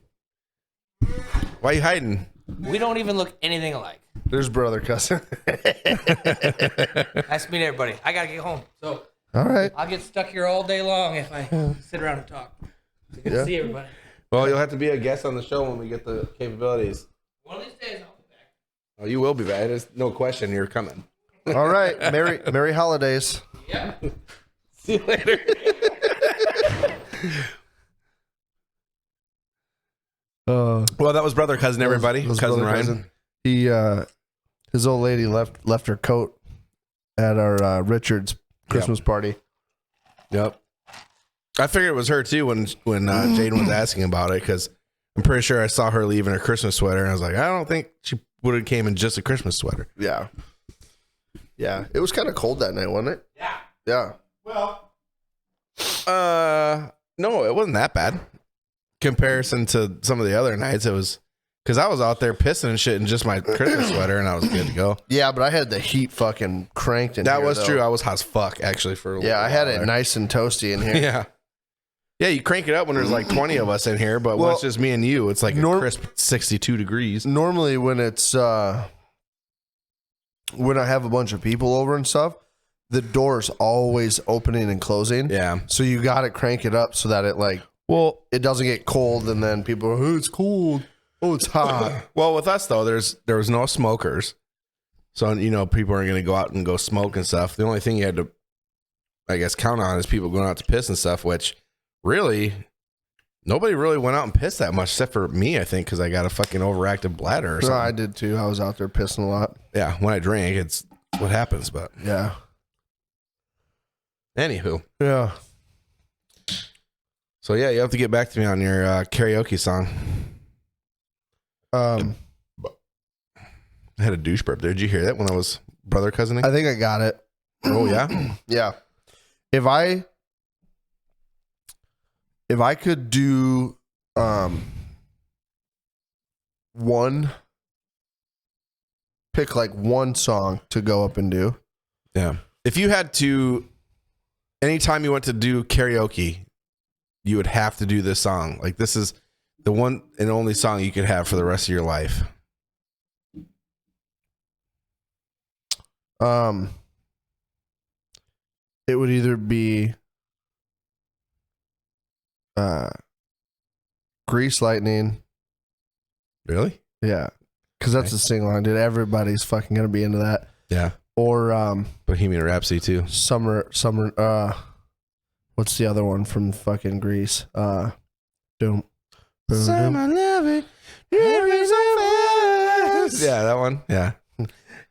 Why are you hiding? We don't even look anything alike. There's Brother Cousin. Nice to meet everybody. I gotta get home, so All right. I'll get stuck here all day long if I sit around and talk. So good Yeah. to see everybody. Well, you'll have to be a guest on the show when we get the capabilities. One of these days I'll be back. Oh, you will be back. There's no question you're coming. All right. Merry holidays. Yeah. See you later. Well, that was Brother Cousin, everybody. That was Cousin Brother Ryan. He his old lady left her coat at our Richard's Christmas party. Yep. I figured it was her too when Jaden was asking about it because I'm pretty sure I saw her leave in her Christmas sweater and I was like, I don't think she would have came in just a Christmas sweater. Yeah. Yeah. It was kind of cold that night, wasn't it? Yeah. Yeah. Well, No, it wasn't that bad. Comparison to some of the other nights, it was because I was out there pissing and shit in just my Christmas sweater and I was good to go. Yeah, but I had the heat fucking cranked in That here, was though. true. I was hot as fuck actually for a little Yeah, I had while it there. nice and toasty in here. Yeah. Yeah, you crank it up when there's like 20 of us in here, but when Well, it's just me and you, it's like a crisp 62 degrees. Normally when it's when I have a bunch of people over and stuff, the door's always opening and closing. Yeah. So you got to crank it up so that it it doesn't get cold and then people are, oh, it's cold. Oh, it's hot. Well, with us though, there was no smokers. So, people aren't going to go out and go smoke and stuff. The only thing you had to, I guess, count on is people going out to piss and stuff, which really, nobody really went out and pissed that much except for me, I think, because I got a fucking overactive bladder or No, something. I did too. I was out there pissing a lot. Yeah, when I drink, it's what happens. But Yeah. anywho. Yeah. So, yeah, you have to get back to me on your karaoke song. I I had a douche burp there. Did you hear that when I was brother cousining? think I got it. Oh, yeah? Yeah. If I could do one pick like one song to go up and do. Yeah. If you had to, anytime you went to do karaoke, you would have to do this song. Like this is the one and only song you could have for the rest of your life. It would either be Grease Lightning. Really? Yeah. Because that's the sing along, dude. Everybody's fucking gonna be into that. Yeah. Or Bohemian Rhapsody too. Summer what's the other one from fucking Grease? Doom. Summer loving. Yeah, that one. Yeah.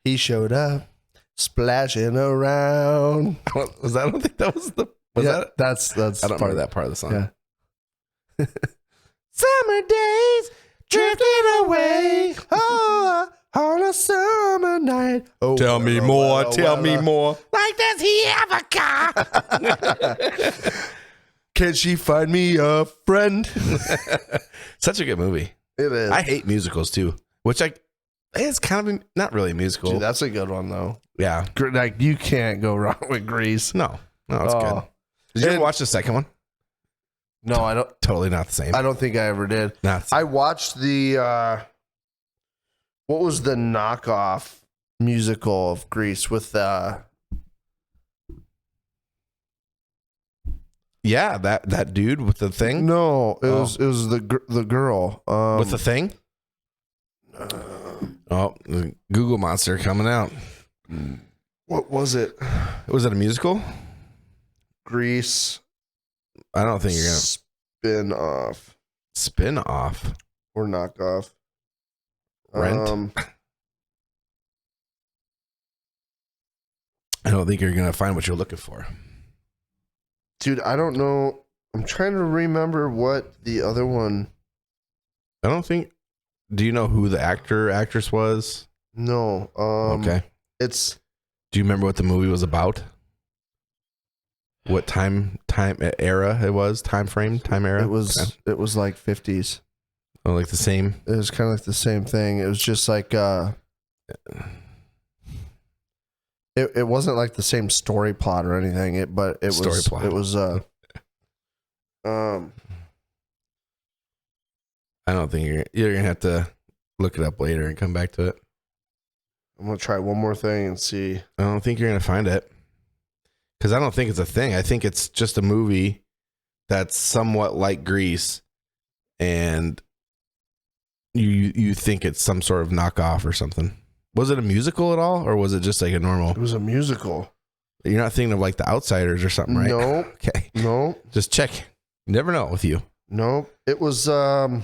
He showed up splashing around. Was that? I don't think that was the. Was that? That's I don't remember that part of the song. Yeah. Summer days Drifting away, oh, on a summer night. Oh, tell me more. Tell me more. Like, does he have a car? Can she find me a friend? Such a good movie. It is. I hate musicals too, which it's kind of not really a musical. Dude, that's a good one though. Yeah. Like you can't go wrong with Grease. No, it's good. Did you ever watch the second one? No, I don't. Totally not the same. I don't think I ever did. Not. I watched the what was the knockoff musical of Grease with Yeah, that dude with the thing. No, it was the girl With the thing. The Google Monster coming out. What was it? Was it a musical? Grease. I don't think you're gonna spin off spin off or knockoff. Rent. I don't think you're gonna find what you're looking for. Dude, I don't know. I'm trying to remember what the other one. I don't think. Do you know who the actress was? No. Okay. It's. Do you remember what the movie was about? What time era it was? Time era? It was like 50s. Oh, like the same. It was kind of like the same thing. It was just like it wasn't like the same story plot or anything. But it Story was plot. it was I don't think you're gonna have to look it up later and come back to it. I'm gonna try one more thing and see. I don't think you're gonna find it. Because I don't think it's a thing. I think it's just a movie that's somewhat like Grease, and you think it's some sort of knockoff or something. Was it a musical at all, or was it just like a normal? It was a musical. You're not thinking of like The Outsiders or something, right? No. Okay. No. Just check. You never know with you. No. It was God,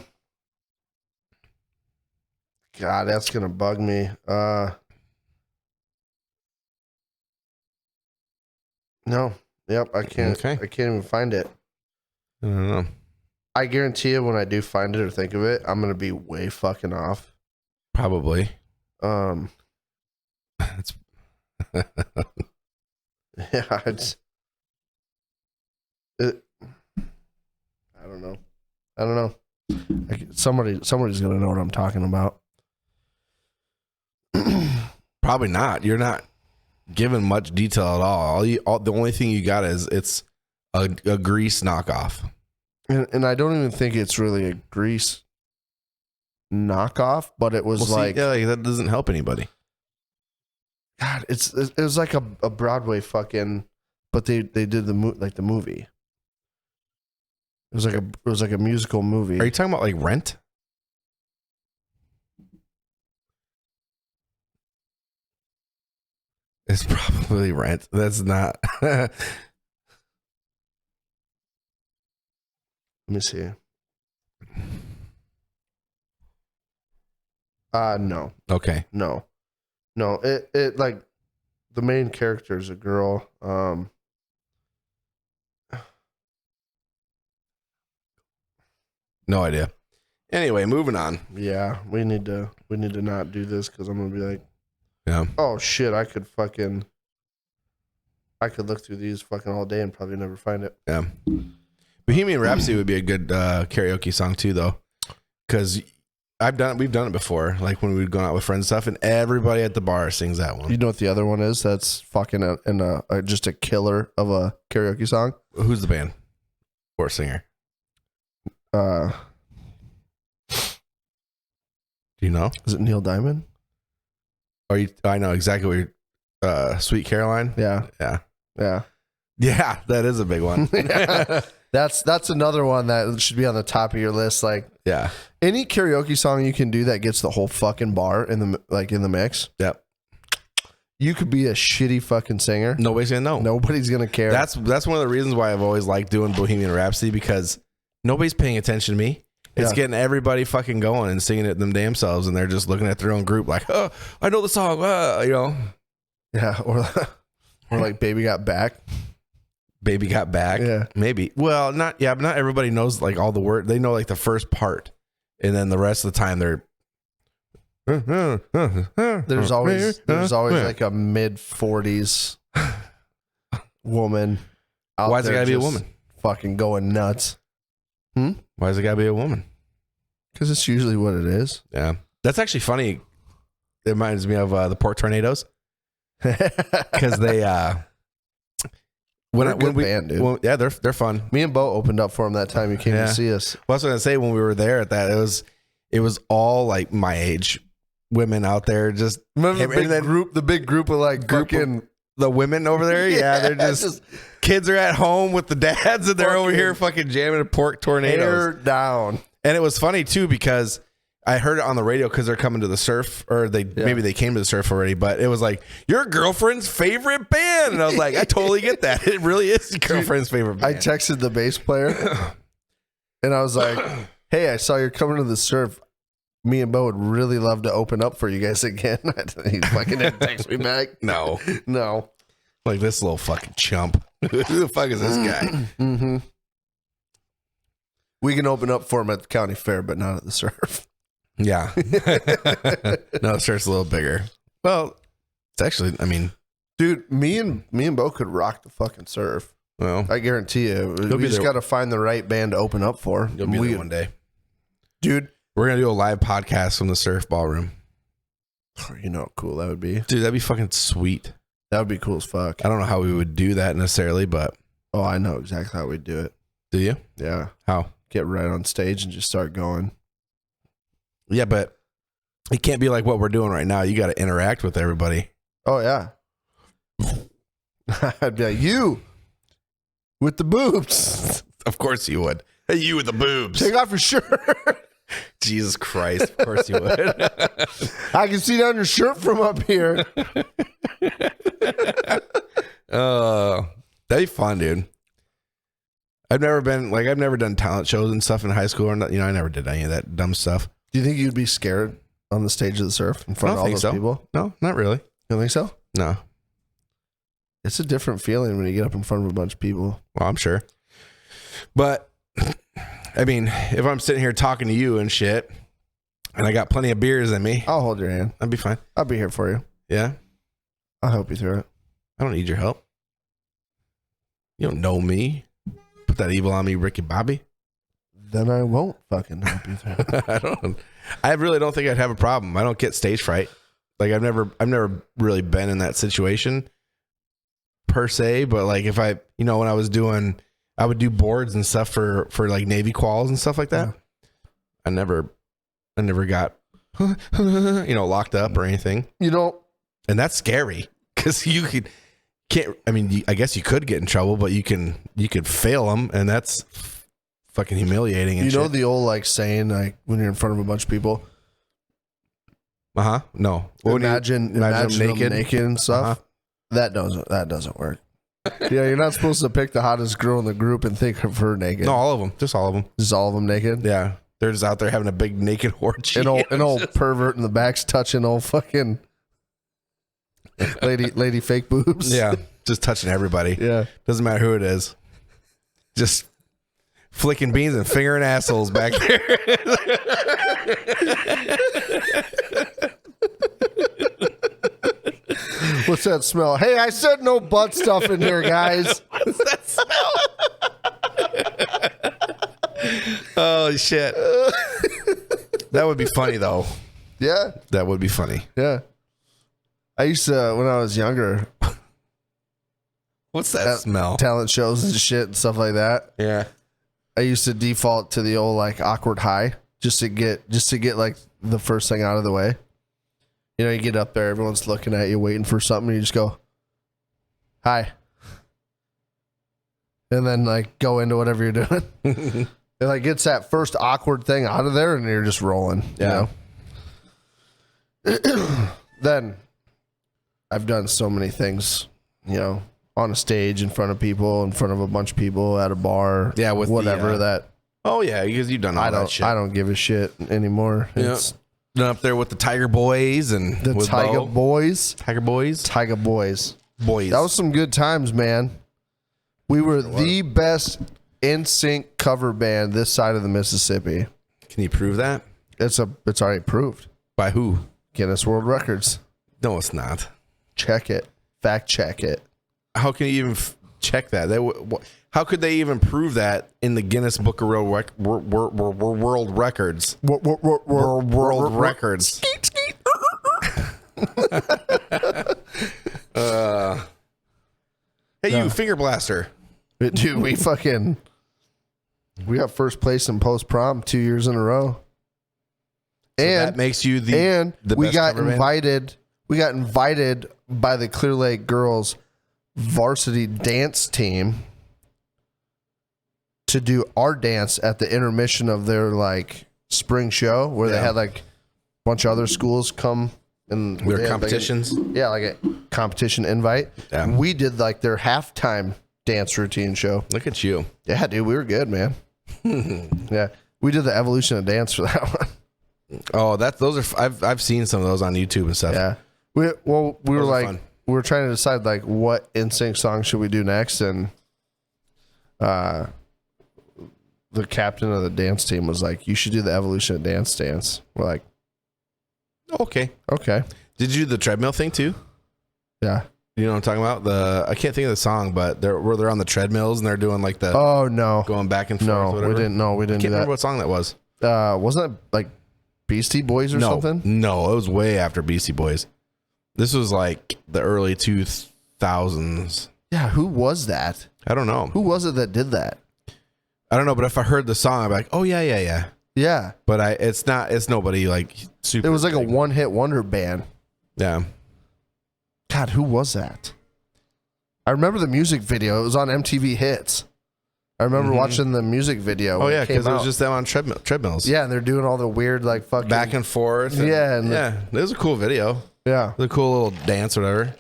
that's gonna bug me. No. Yep, I can't. Okay. I can't even find it. I don't know. I guarantee you, when I do find it or think of it, I'm gonna be way fucking off. Probably. It's yeah. I don't know. Somebody's gonna know what I'm talking about. Probably not. You're not given much detail at all. The only thing you got is it's a Grease knockoff. And I don't even think it's really a Grease knockoff, but it was like that doesn't help anybody. God, it was like a Broadway fucking, but they did the movie. It was like a musical movie. Are you talking about like Rent? It's probably Rent. That's not. Let me see. No. Okay. No. It like the main character is a girl. No idea. Anyway, moving on. Yeah, we need to not do this because I'm gonna be like, Yeah. oh shit, I could look through these fucking all day and probably never find it. Yeah. Bohemian Rhapsody would be a good karaoke song too, though, because We've done it before. Like when we've gone out with friends and stuff, and everybody at the bar sings that one. You know what the other one is? That's fucking just a killer of a karaoke song. Who's the band or singer? Do you know? Is it Neil Diamond? I know exactly what you're. Sweet Caroline. Yeah. Yeah. That is a big one. Yeah. That's another one that should be on the top of your list. Like, yeah, any karaoke song you can do that gets the whole fucking bar in the mix. Yep. You could be a shitty fucking singer. Nobody's gonna know. Nobody's gonna care. That's one of the reasons why I've always liked doing Bohemian Rhapsody, because nobody's paying attention to me. It's getting everybody fucking going and singing it them damn selves, and they're just looking at their own group like, oh, I know the song, you know. Yeah, or like Baby Got Back. Baby Got Back. Yeah. Maybe. Well, but not everybody knows like all the word. They know like the first part, and then the rest of the time they're. There's always like a mid-40s woman. Why's it gotta be a woman? Fucking going nuts. Why's it gotta be a woman? Because it's usually what it is. Yeah, that's actually funny. It reminds me of the Pork Tornadoes, because they they're fun. Me and Bo opened up for him that time you came to see us. Well, I was gonna say, when we were there at that, it was all like my age women out there. Just remember the big group of like the women over there. Yeah, they're just kids are at home with the dads, and they're over here fucking jamming a Pork Tornadoes. Hair down. And it was funny too, because I heard it on the radio because they're coming to the surf, or maybe they came to the surf already, but it was like, your girlfriend's favorite band. And I was like, I totally get that. It really is your girlfriend's favorite band. I texted the bass player and I was like, hey, I saw you're coming to the surf. Me and Bo would really love to open up for you guys again. He fucking didn't text me back. No. Like this little fucking chump. Who the fuck is this guy? Mm-hmm. We can open up for him at the county fair, but not at the surf. Yeah. No, the surf's a little bigger. Well, it's actually, I mean, dude, me and Bo could rock the fucking surf. Well, I guarantee you. We just got to find the right band to open up for. You'll be there one day. Dude, we're going to do a live podcast from the surf ballroom. You know how cool that would be. Dude, that'd be fucking sweet. That would be cool as fuck. I don't know how we would do that necessarily, but. Oh, I know exactly how we'd do it. Do you? Yeah. How? Get right on stage and just start going. Yeah, but it can't be like what we're doing right now. You got to interact with everybody. Oh, yeah. I'd be like, you with the boobs. Of course you would. Hey, you with the boobs. Take off your shirt. Jesus Christ. Of course you would. I can see down your shirt from up here. That'd be fun, dude. I've never done talent shows and stuff in high school, or not, I never did any of that dumb stuff. Do you think you'd be scared on the stage of the surf in front of all those people? No, not really. You don't think so? No. It's a different feeling when you get up in front of a bunch of people. Well, I'm sure. But, I mean, if I'm sitting here talking to you and shit, and I got plenty of beers in me, I'll hold your hand. I'd be fine. I'll be here for you. Yeah? I'll help you through it. I don't need your help. You don't know me. Put that evil on me, Ricky Bobby. Then I won't fucking help you through it. I really don't think I'd have a problem. I don't get stage fright. Like I've never really been in that situation per se, but like if I, when I was doing, I would do boards and stuff for like Navy quals and stuff like that. Yeah. I never got, locked up or anything. And that's scary because I guess you could get in trouble, but you could fail them, and that's fucking humiliating. And know the old like saying, like when you're in front of a bunch of people. No. Imagine them naked and stuff. That doesn't work. Yeah, you're not supposed to pick the hottest girl in the group and think of her naked. No, all of them. Just all of them. Just all of them naked. Yeah, they're just out there having a big naked orgy. An old pervert in the back's touching old fucking lady fake boobs. Yeah, just touching everybody. Yeah, doesn't matter who it is. Just flicking beans and fingering assholes back there. What's that smell? Hey, I said no butt stuff in here, guys. What's that smell? Oh shit. That would be funny though. Yeah. That would be funny. Yeah. I used to, when I was younger, What's that smell? talent shows and shit and stuff like that. Yeah. I used to default to the old like awkward hi just to get like the first thing out of the way. You know, you get up there, everyone's looking at you, waiting for something, and you just go, hi. And then like go into whatever you're doing. It like gets that first awkward thing out of there and you're just rolling. Yeah. You know? Then I've done so many things, you know, on a stage in front of people, in front of a bunch of people at a bar. Yeah, with whatever the, that Oh yeah, because you've done all that shit. I don't give a shit anymore. Yeah. It's Done up there with the Tiger Boys and the with Tiger Bo. Boys. Tiger Boys. Tiger Boys. Boys. That was some good times, man. We were the best NSYNC cover band this side of the Mississippi. Can you prove that? It's already proved. By who? Guinness World Records. No, it's not. Check it. Fact check it. How can you even check that? How could they even prove that in the Guinness Book of World Records? World Records. Hey, you finger blaster. Dude, we got first place in post prom 2 years in a row. So And that makes you the we best got cover band? invited. We got invited by the Clear Lake girls varsity dance team to do our dance at the intermission of their like spring show where they Yeah. had like a bunch of other schools come and Their they had, like, competitions. like a competition invite. Yeah. We did like their halftime dance routine show. Look at you. Yeah, dude, we were good, man. Yeah, we did the evolution of dance for that one. Oh, those are. I've seen some of those on YouTube and stuff. Yeah, we were Those are like fun. we were trying to decide like what NSYNC song should we do next, and the captain of the dance team was like, "You should do the evolution of dance." We're like, Okay. okay, Did you do the treadmill thing too? yeah. You know what I'm talking about? I can't think of the song, but they're on the treadmills and they're doing like the Oh no, going back and forth. no, whatever. we didn't. No, we I didn't can't do remember that. what song that was. Wasn't it like Beastie Boys or No, something? no, it was way after Beastie Boys. This was like the early 2000s. Yeah, who was that? I don't know. Who was it that did that? I don't know, but if I heard the song, I'd be like, oh yeah. Yeah, But it's nobody like super. it was like a big. one-hit wonder band. Yeah. God, who was that? I remember the music video. It was on MTV Hits. I remember watching the music video. Oh when yeah, came because it was out. just them on treadmills. Yeah, and they're doing all the weird like fucking Back and forth. Yeah, and yeah. It was a cool video. yeah. It was a cool little dance, or whatever.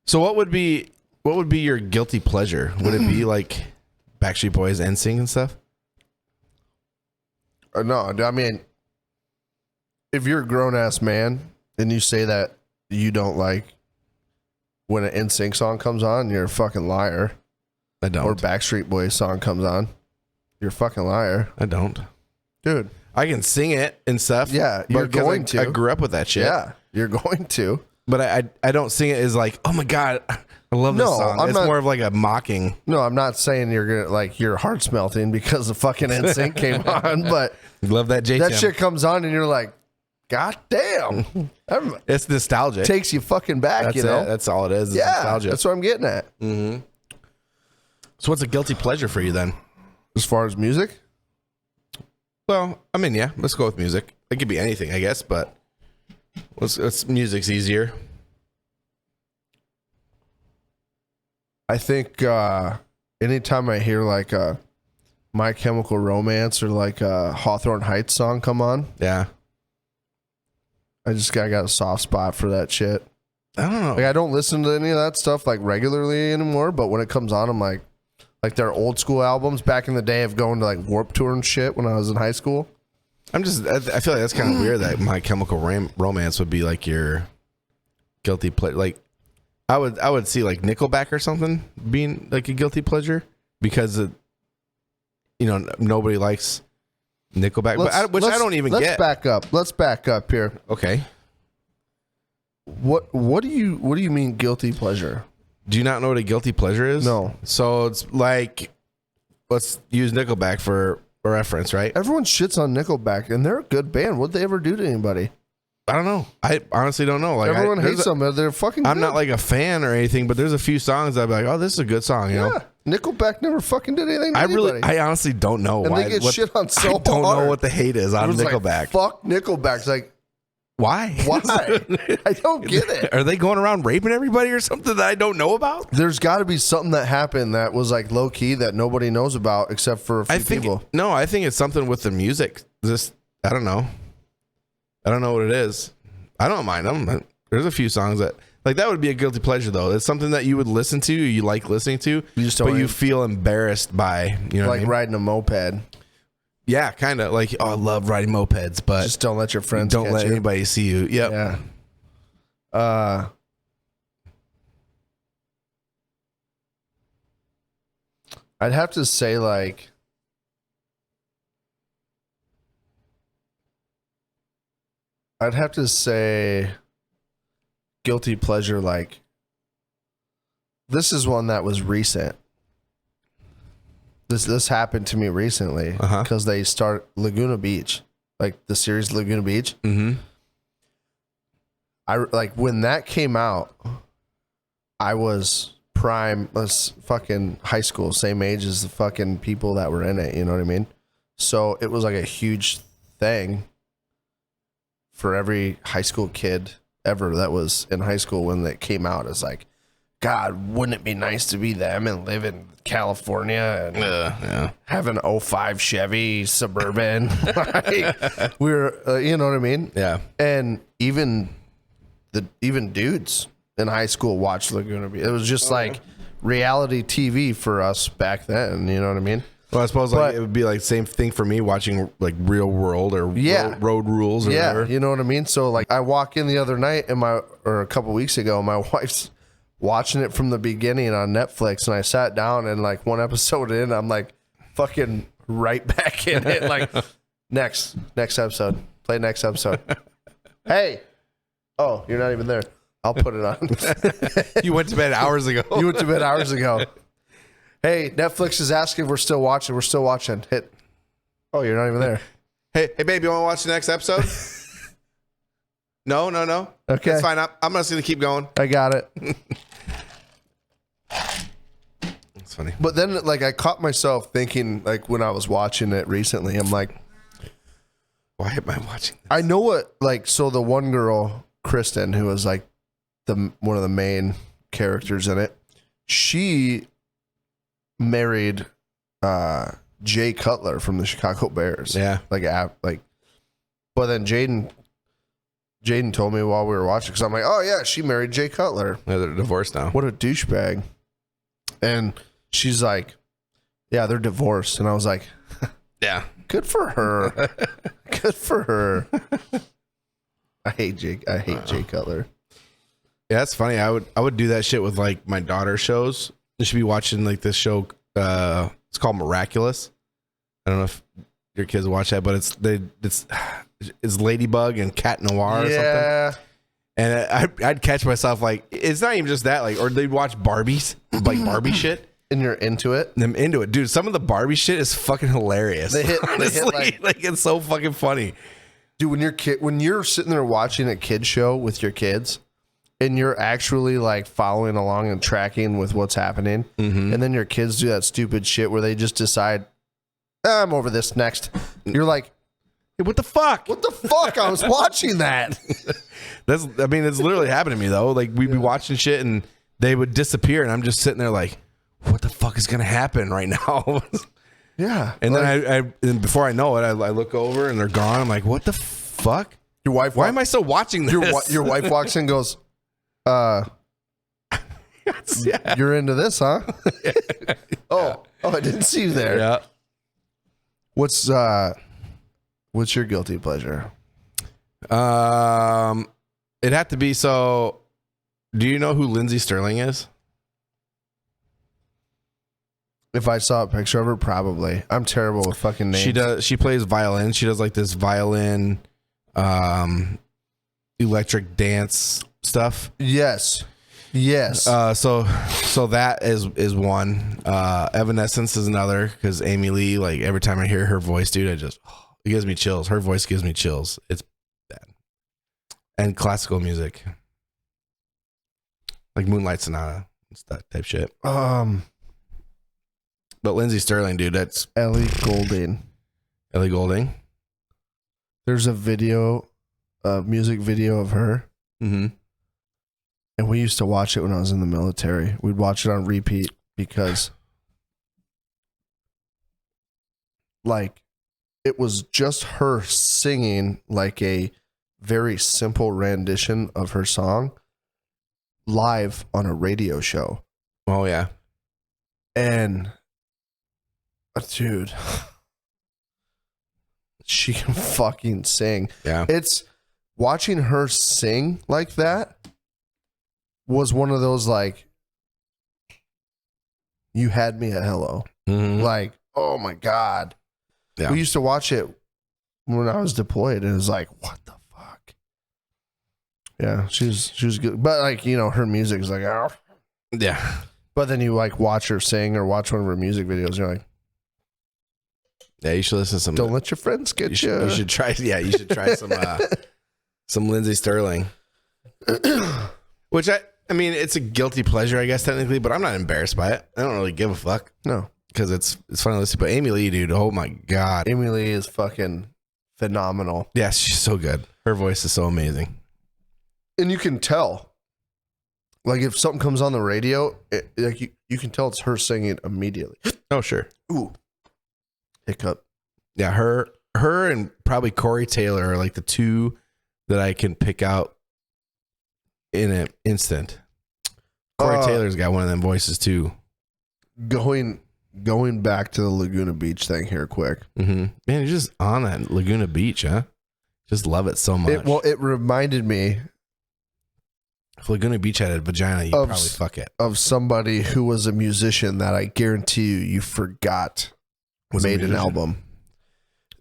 So what would be your guilty pleasure? Would it be like Backstreet Boys, NSYNC and stuff? No, I mean, if you're a grown ass man and you say that you don't like when an NSYNC song comes on, you're a fucking liar. I don't. Or Backstreet Boys song comes on, you're a fucking liar, I don't. dude. I can sing it and stuff. Yeah, but you're 'cause going to. I grew up with that shit. Yeah, you're going to. But I don't sing it as like, oh my God, I love this No, song. I'm It's not- more of like a mocking. No, I'm not saying you're gonna like your heart's melting because the fucking NSYNC came on, but Love that J that shit comes on and you're like, God damn, that It's nostalgic. takes you fucking back, That's you know? it. That's all it is. It's Yeah, nostalgia. that's what I'm getting at. So what's a guilty pleasure for you then? As far as music, Well, I mean, yeah, let's go with music. It could be anything, I guess, but music's easier. I think anytime I hear like a My Chemical Romance or like a Hawthorne Heights song come on, Yeah. I got a soft spot for that shit. I don't know. Like I don't listen to any of that stuff like regularly anymore, but when it comes on, I'm like their old school albums back in the day of going to like Warped Tour and shit when I was in high school. I feel like that's kind of weird that My Chemical Romance would be like your guilty pleasure. Like I would see like Nickelback or something being like a guilty pleasure because nobody likes Nickelback, which I don't even let's get. back up. Let's back up here. Okay. What do you mean guilty pleasure? Do you not know what a guilty pleasure is? No. So it's like, let's use Nickelback for a reference, right? Everyone shits on Nickelback, and they're a good band. What'd they ever do to anybody? I don't know. I honestly don't know. Like Everyone hates them. They're fucking I'm good. not like a fan or anything, but there's a few songs I'd be like, oh, this is a good song, you know? Yeah. Nickelback never fucking did anything to anybody. I honestly don't know and why. they get shit on so I don't hard. know what the hate is on Everyone's Nickelback. Like, fuck Nickelback. It's like, Why? why? I don't get it. Are they going around raping everybody or something that I don't know about? There's got to be something that happened that was like low key that nobody knows about except for a few people. No, I think it's something with the music. I don't know. I don't know what it is. I don't mind them. There's a few songs that that would be a guilty pleasure though. It's something that you would listen to, you like listening to, but you feel embarrassed by, you know, like riding a moped. Yeah, kind of like, oh, I love riding mopeds, but Just don't let your friends. don't catch let you. anybody see you. Yep. Yeah. I'd have to say like. I'd have to say guilty pleasure, like this is one that was recent. This happened to me recently because they start Laguna Beach, like the series Laguna Beach. Mm-hmm. I like when that came out, I was prime, fucking high school, same age as the fucking people that were in it. You know what I mean? So it was like a huge thing for every high school kid ever that was in high school when that came out. It's like, God, wouldn't it be nice to be them and live in California and have an '05 Chevy Suburban? Like, we were, you know what I mean? Yeah. And even dudes in high school watched Laguna Beach. It was just like reality TV for us back then. You know what I mean? Well, I suppose it would be like same thing for me watching like Real World or Road Rules or whatever. You know what I mean? So like I walk in the other night or a couple weeks ago, my wife's watching it from the beginning on Netflix, and I sat down and like one episode in, I'm like fucking right back in it. Like next episode, play next episode. Hey, oh, you're not even there. I'll put it on. You went to bed hours ago. You went to bed hours ago. Hey, Netflix is asking if we're still watching. We're still watching. Hit. Oh, you're not even there. Hey, babe, you want to watch the next episode? No. Okay. It's fine. I'm just going to keep going. I got it. It's funny. But then, like, I caught myself thinking, like, when I was watching it recently, I'm like, why am I watching this? I know what, like, so the one girl, Kristen, who was like one of the main characters in it, she married Jay Cutler from the Chicago Bears. Yeah. But then Jaden told me while we were watching, because I'm like, oh yeah, she married Jay Cutler. Yeah, they're divorced now. What a douchebag. And she's like, yeah, they're divorced. And I was like, Yeah. good for her. Good for her. I hate Jay Cutler. Yeah, that's funny. I would do that shit with like my daughter's shows. You should be watching like this show. It's called Miraculous. I don't know if your kids watch that, but it's Ladybug and Cat Noir or something. And I'd catch myself like, it's not even just that, like, or they'd watch Barbies, like Barbie shit. And you're into it? I'm into it, dude. Some of the Barbie shit is fucking hilarious. They hit like it's so fucking funny, dude. When you're sitting there watching a kid show with your kids, and you're actually like following along and tracking with what's happening, and then your kids do that stupid shit where they just decide, I'm over this next. You're like, hey, what the fuck? what the fuck? I was watching that. It's literally happened to me though. Like we'd be watching shit and they would disappear, and I'm just sitting there like, what the fuck is gonna happen right now? Yeah. And then and before I know it, I look over and they're gone. I'm like, what the fuck? Your wife. Why am I still watching this? Your wife walks in and goes, you're into this, huh? Oh, I didn't see you there. Yeah. What's your guilty pleasure? It'd have to be, so do you know who Lindsey Sterling is? If I saw a picture of her, probably. I'm terrible with fucking names. She plays violin. She does like this violin electric dance stuff. Yes. Yes. So that is one. Evanescence is another because Amy Lee, like every time I hear her voice, dude, it gives me chills. Her voice gives me chills. It's bad. And classical music, like Moonlight Sonata, it's that type shit. But Lindsey Sterling, dude, that's Ellie Goulding. Ellie Goulding. There's a music video of her. Mm-hmm. And we used to watch it when I was in the military. We'd watch it on repeat because, like, it was just her singing like a very simple rendition of her song live on a radio show. Oh yeah. And dude, she can fucking sing. Yeah. It's watching her sing like that was one of those, like, you had me at hello. Mm-hmm. Like, oh my God. Yeah. We used to watch it when I was deployed, and it was like, what the fuck? Yeah, she was good. But, like, you know, her music is like, oh. Yeah. But then you, like, watch her sing or watch one of her music videos, and you're like, Yeah, you should listen to some. don't let your friends get you. You should try. Yeah, you should try some Lindsey Sterling. Which I mean, it's a guilty pleasure, I guess, technically, but I'm not embarrassed by it. I don't really give a fuck No. because it's fun to listen. But Amy Lee, dude, oh my God. Amy Lee is fucking phenomenal. Yeah, she's so good. Her voice is so amazing. And you can tell. Like, if something comes on the radio, like you can tell it's her singing immediately. Oh, sure. Ooh. Hiccup. Yeah, her and probably Corey Taylor are like the two that I can pick out in an instant. Corey Taylor's got one of them voices too. Going back to the Laguna Beach thing here quick. Mm-hmm. Man, you're just on that Laguna Beach, huh? Just love it so much. It reminded me If Laguna Beach had a vagina, you'd Of- probably fuck it. of somebody who was a musician that I guarantee you forgot Was a made an musician. album.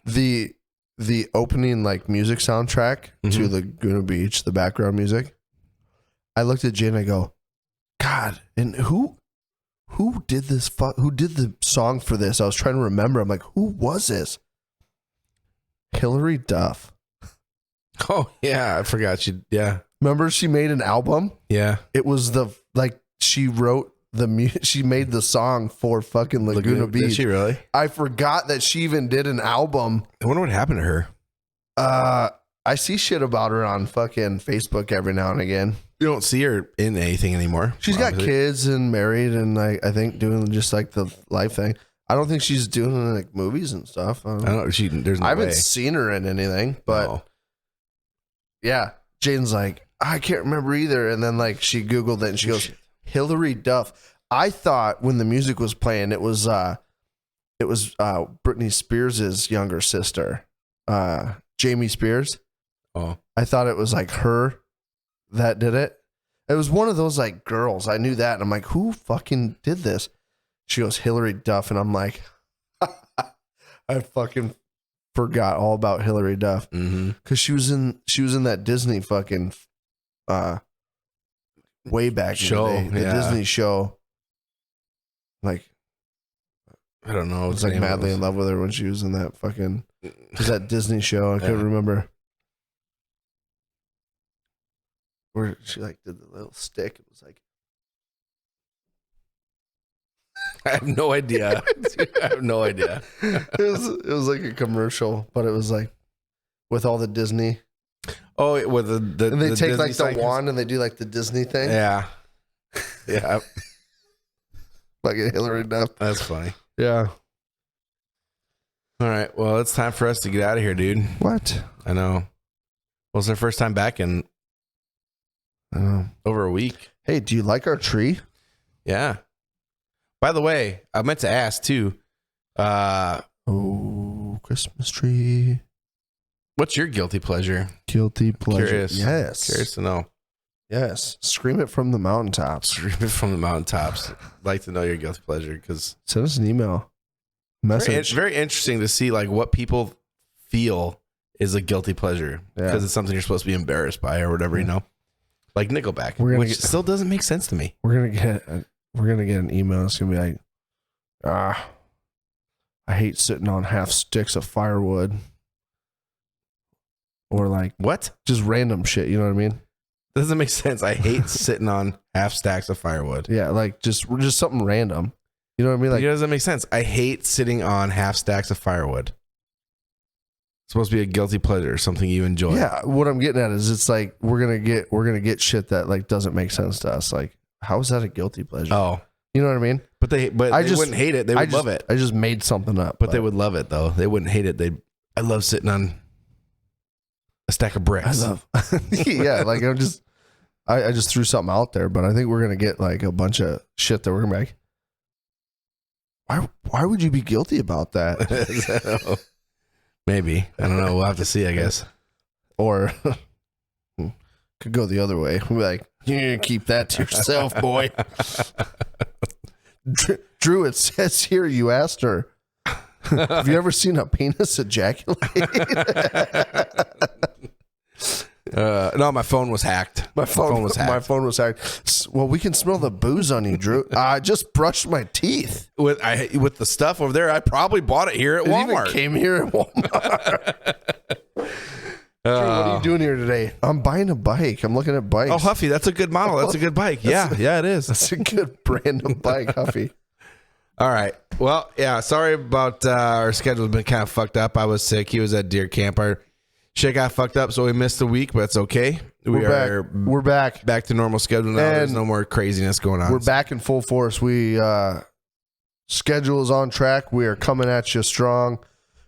The opening, like, music soundtrack to Mhm. Laguna Beach, the background music. I looked at Jay and I go, God, and who did this? Who did the song for this? I was trying to remember. I'm like, who was this? Hillary Duff. Oh yeah, I forgot she. Yeah, Remember, she made an album. yeah. It was she wrote she made the song for fucking Laguna Beach. Did she really? I forgot that she even did an album. I wonder what happened to her. I see shit about her on fucking Facebook every now and again. You don't see her in anything anymore. She's got obviously. kids and married, and I think doing just like the life thing. I don't think she's doing like movies and stuff. I don't I know. don't know. There's no I haven't way. seen her in anything, but No. yeah, Jaden's like, I can't remember either. And then, like, she Googled it and she goes, Hillary Duff. I thought when the music was playing, it was Britney Spears' younger sister, Jamie Spears. Oh, I thought it was like her that did it. It was one of those, like, girls. I knew that. And I'm like, who fucking did this? She goes, Hillary Duff. And I'm like, I fucking forgot all about Hillary Duff. mm-hmm. Cause she was in that Disney fucking, way back Show, in the day, the yeah. Disney show. Like, I don't know. I was like madly in love with her when she was in that fucking, it was that Disney show. I couldn't Yeah. remember. Where she, like, did the little stick. It was like, I have no idea. I have no idea. it was like a commercial, but it was like with all the Disney. Oh, with the And they the take Disney like the cycles? wand and they do like the Disney thing. Yeah, yeah. Like a Hillary Duff. That's funny. Yeah. All right. Well, it's time for us to get out of here, dude. What? I know. Well, it's our first time back in I don't know. over a week. Hey, do you like our tree? Yeah. By the way, I meant to ask too. Oh, Christmas tree. What's your guilty pleasure? Guilty pleasure. Curious. Yes. Curious to know. Yes. Scream it from the mountaintops. Scream it from the mountaintops. I'd like to know your guilty pleasure because Send us an email. Message. very interesting to see like what people feel is a guilty pleasure Yeah. because it's something you're supposed to be embarrassed by or whatever, you know. like Nickelback, We're gonna which get- still doesn't make sense to me. We're gonna get an email. It's gonna be like, I hate sitting on half sticks of firewood, or like What? just random shit. You know what I mean? Doesn't make sense. I hate sitting on half stacks of firewood. Yeah, like just something random. You know what I mean? Like It doesn't make sense. I hate sitting on half stacks of firewood. It's supposed to be a guilty pleasure, or something you enjoy. yeah. What I'm getting at is it's like we're gonna get shit that like doesn't make sense to us. Like how is that a guilty pleasure? Oh, You know what I mean? but they wouldn't hate it. They would love it. I just made something up. But they would love it though. They wouldn't hate it. I love sitting on a stack of bricks. I love. Yeah, like I just threw something out there, but I think we're gonna get like a bunch of shit that we're gonna be like, why would you be guilty about that? Maybe. I don't know. We'll have to see, I guess. Or could go the other way. We'll be like, you need to keep that to yourself, boy. Drew, it says here you asked her, have you ever seen a penis ejaculate? No, my phone was hacked. My phone was hacked. My phone was hacked. Well, we can smell the booze on you, Drew. I just brushed my teeth. With the stuff over there, I probably bought it here at It even Walmart. came here at Walmart. Drew, what are you doing here today? I'm buying a bike. I'm looking at bikes. Oh, Huffy, that's a good model. That's a good bike. Yeah, it is. That's a good brand of bike, Huffy. All right. Well, yeah, sorry about our schedule's been kind of fucked up. I was sick. He was at deer camp. Our shit got fucked up, so we missed a week, but it's okay. We're back. Back to normal schedule now. There's And no more craziness going on. We're back in full force. We schedule is on track. We are coming at you strong.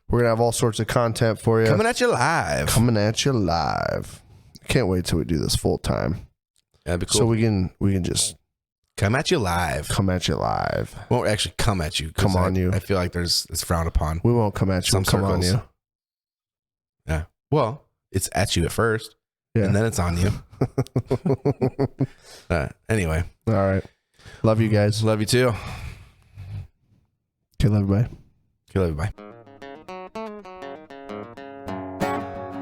We're gonna have all sorts of content for you. Coming at you live. Coming at you live. Can't wait till we do this full time. That'd be cool. So we can just come at you live. come at you live. Won't actually come at you. 'Cause Come on you. I feel like it's frowned upon. We won't come at you. Some We'll come on circles. you. Yeah. Well, it's at you at first, Yeah. and then it's on you. Anyway, All right. Love you guys. love you too. Okay, love you. Bye. Okay, love you. Bye.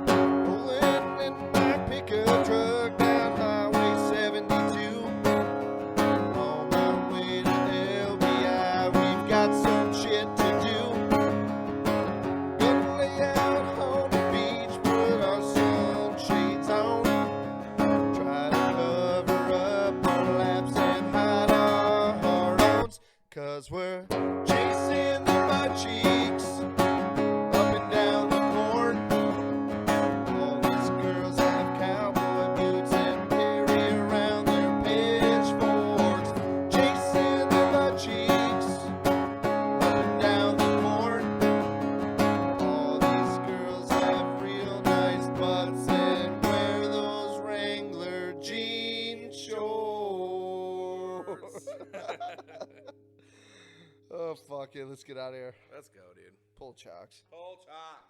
Rolling in my pickup truck down Highway 72. On my way to LBI, we've got some shit to do. Gonna lay out on the beach, put our sunshades on. Try to cover up our laps and hide our hard-ons. 'Cause we're chasing the mud cheeks up and down the corn. All these girls have cowboy boots and carry around their pitchforks. Chasing the butt cheeks up and down the corn. All these girls have real nice butts and wear those Wrangler jean shorts. Oh, fuck it. Let's get out of here. Let's go, dude. Pull chocks. Pull chalk.